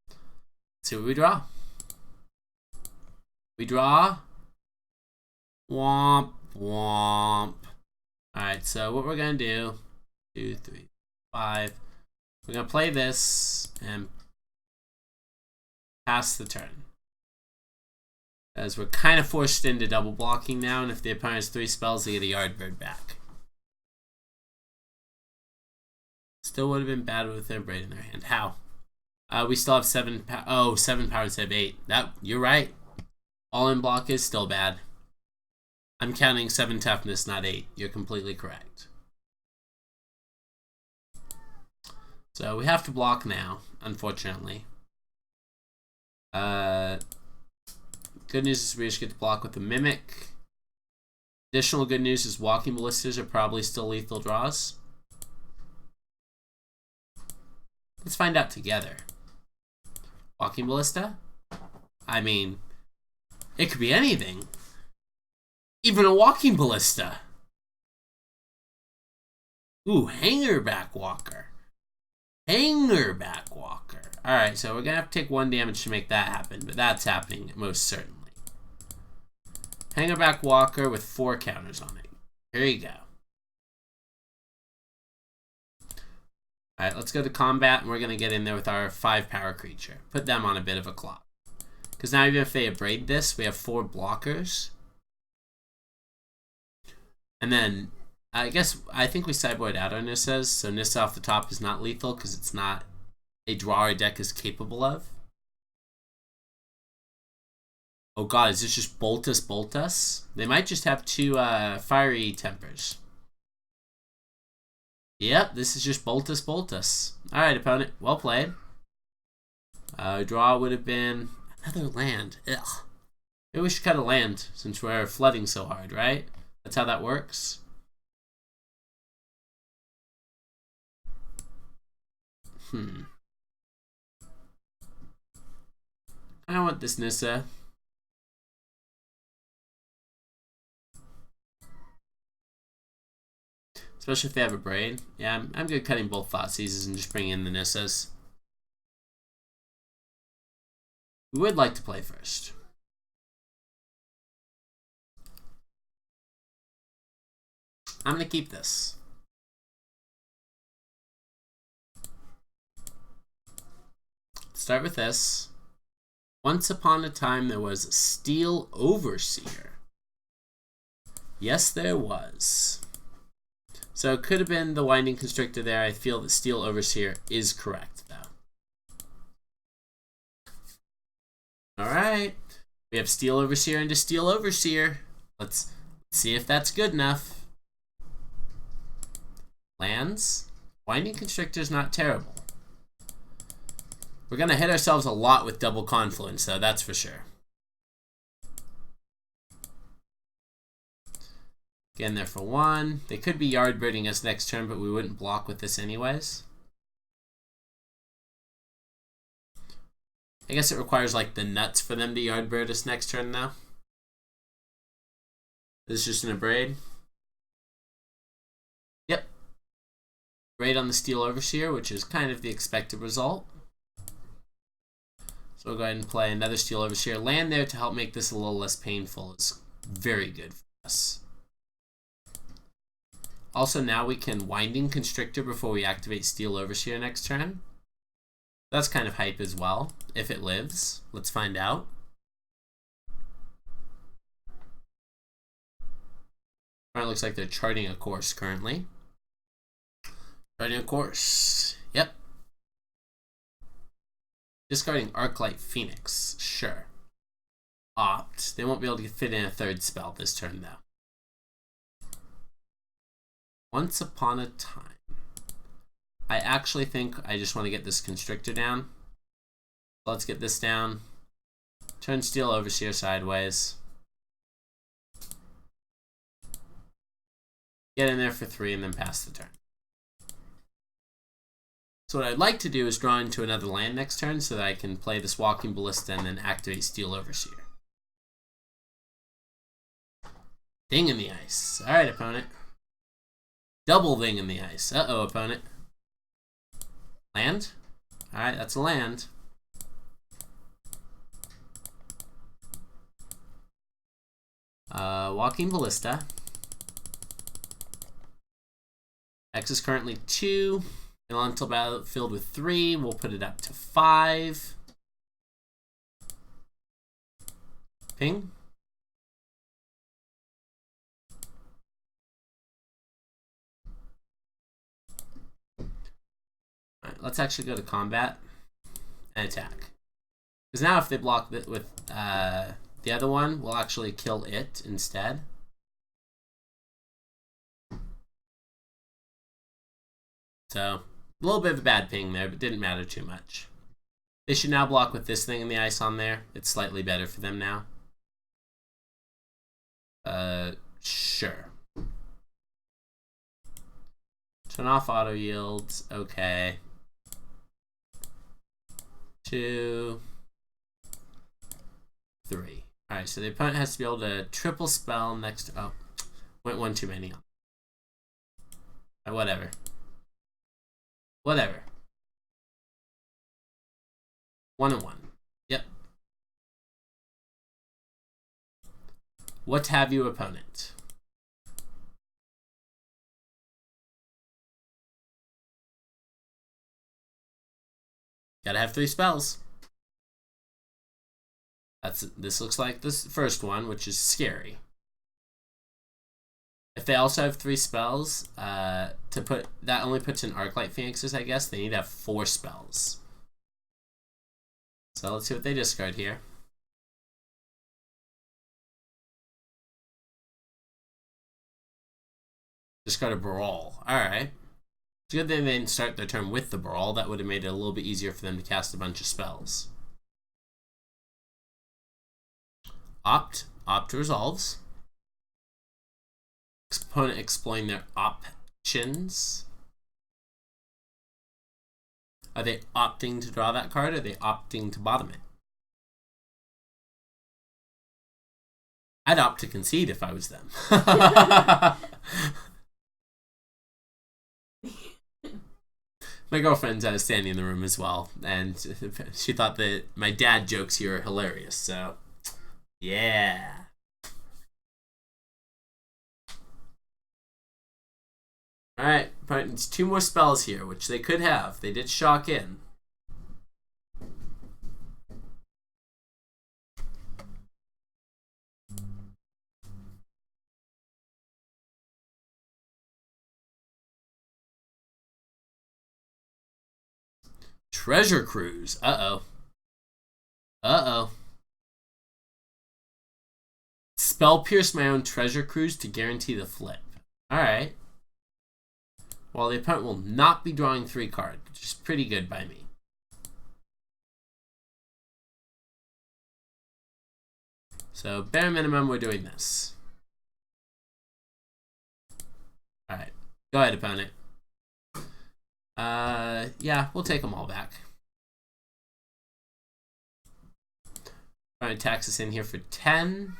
Let's see what we draw. We draw Womp womp. Alright, so what we're going to do, 2, 3, 5. We're going to play this and pass the turn. As we're kind of forced into double blocking now, and if the opponent has 3 spells, they get a Yardbird back. Still would have been bad with their Braid in their hand. How? We still have 7 power instead of 8. You're right. All-in block is still bad. I'm counting 7 toughness, not 8. You're completely correct. So we have to block now, unfortunately. Good news is we just get to block with the Mimic. Additional good news is Walking Ballistas are probably still lethal draws. Let's find out together. Walking Ballista? I mean, it could be anything. Even a Walking Ballista. Ooh, Hangerback Walker. Hangerback Walker. Alright, so we're going to have to take 1 damage to make that happen, but that's happening most certainly. Hangerback Walker with 4 counters on it. Here you go. Alright, let's go to combat, and we're going to get in there with our 5 power creature. Put them on a bit of a clock. Because now even if they abrade this, we have 4 blockers. And then, I think we sideboard out our Nissas, so Nissa off the top is not lethal because it's not a draw our deck is capable of. Oh god, is this just Boltus? They might just have 2 fiery tempers. Yep, this is just Boltus. Alright, opponent, well played. Draw would have been another land. Ugh. Maybe we should cut a land since we're flooding so hard, right? That's how that works. I don't want this Nissa. Especially if they have a braid. Yeah, I'm good cutting both Thoughtseizes and just bringing in the Nissas. We would like to play first. I'm going to keep this. Start with this. Once upon a time, there was a Steel Overseer. Yes, there was. So it could have been the Winding Constrictor there. I feel that Steel Overseer is correct, though. Alright. We have Steel Overseer into Steel Overseer. Let's see if that's good enough. Lands. Winding Constrictor is not terrible. We're going to hit ourselves a lot with double Confluence, though, that's for sure. Again, there for 1. They could be yard birding us next turn, but we wouldn't block with this anyways. I guess it requires like the nuts for them to yard bird us next turn now. This is just in a braid. Yep. Braid on the Steel Overseer, which is kind of the expected result. So we'll go ahead and play another Steel Overseer. Land there to help make this a little less painful is very good for us. Also, now we can Winding Constrictor before we activate Steel Overseer next turn. That's kind of hype as well, if it lives. Let's find out. It looks like they're charting a course currently. Charting a course. Yep. Discarding Arclight Phoenix. Sure. Opt. They won't be able to fit in a third spell this turn, though. Once upon a time. I actually think I just want to get this Constrictor down. Let's get this down. Turn Steel Overseer sideways. Get in there for 3 and then pass the turn. So what I'd like to do is draw into another land next turn so that I can play this Walking Ballista and then activate Steel Overseer. Thing in the ice. Alright, opponent. Double thing in the ice. Uh-oh, opponent. Land? Alright, that's a land. Walking Ballista. X is currently 2. Elemental Battlefield with 3. We'll put it up to 5. Ping. Alright, let's actually go to combat and attack. Because now if they block it with the other one, we'll actually kill it instead. So, a little bit of a bad ping there, but didn't matter too much. They should now block with this thing in the ice on there. It's slightly better for them now. Sure. Turn off auto yields. Okay. 2, 3. Alright, so the opponent has to be able to triple spell next to... Oh, went 1 too many. Whatever. Whatever. 1 and 1. Yep. What have you, opponent? Gotta have 3 spells. This looks like this first one, which is scary. If they also have 3 spells, that only puts in Arclight Phoenixes, I guess. They need to have 4 spells. So let's see what they discard here. Discard a Brawl. Alright. It's good that they didn't start their turn with the Brawl. That would have made it a little bit easier for them to cast a bunch of spells. Opt. Opt resolves. Opponent exploring their options. Are they opting to draw that card, or are they opting to bottom it? I'd opt to concede if I was them. My girlfriend's standing in the room as well, and she thought that my dad jokes here are hilarious, so yeah. Alright, it's 2 more spells here, which they could have. They did shock in. Treasure Cruise. Uh-oh. Uh-oh. Spell Pierce my own Treasure Cruise to guarantee the flip. Alright. Well, the opponent will not be drawing 3 cards, which is pretty good by me. So, bare minimum, we're doing this. Alright. Go ahead, opponent. Yeah, we'll take them all back. Opponent attacks us in here for 10.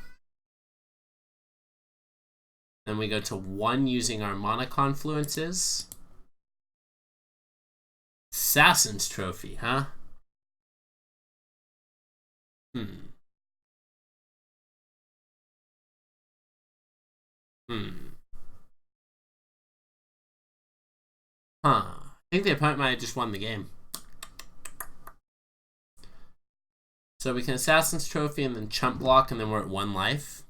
Then we go to 1 using our mana confluences. Assassin's Trophy, huh? Huh. I think the opponent might have just won the game. So we can Assassin's Trophy and then chump block, and then we're at 1 life.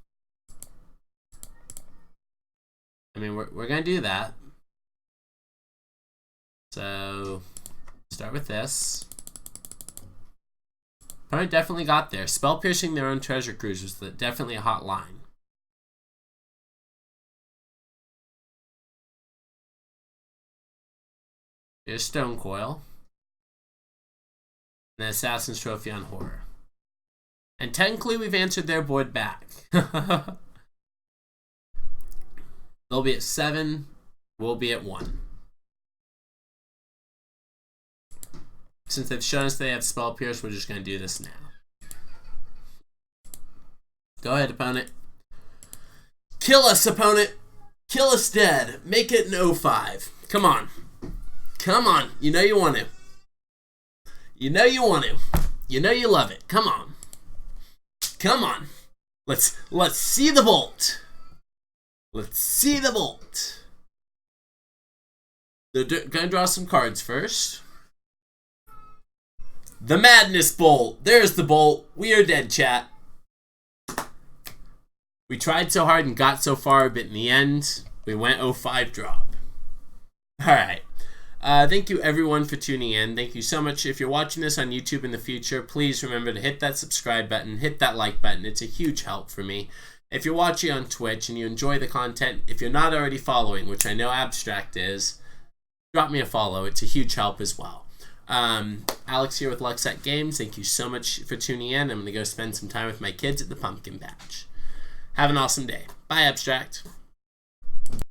I mean, we're going to do that. So, start with this. Opponent definitely got there. Spell piercing their own Treasure Cruise was definitely a hot line. Here's Stone Coil. And then Assassin's Trophy on Horror. And technically we've answered their board back. They'll be at 7. We'll be at 1. Since they've shown us they have Spell Pierce, we're just going to do this now. Go ahead, opponent. Kill us, opponent. Kill us dead. Make it an 05. Come on. Come on. You know you want to. You know you want to. You know you love it. Come on. Come on. Let's see the bolt. Let's see the bolt. They're gonna draw some cards first. The Madness Bolt. There's the bolt. We are dead, chat. We tried so hard and got so far, but in the end, we went 05 drop. Alright. Thank you everyone for tuning in. Thank you so much. If you're watching this on YouTube in the future, please remember to hit that subscribe button, hit that like button. It's a huge help for me. If you're watching on Twitch and you enjoy the content, if you're not already following, which I know Abstract is, drop me a follow. It's a huge help as well. Alex here with Lucksack Games. Thank you so much for tuning in. I'm going to go spend some time with my kids at the pumpkin patch. Have an awesome day. Bye, Abstract.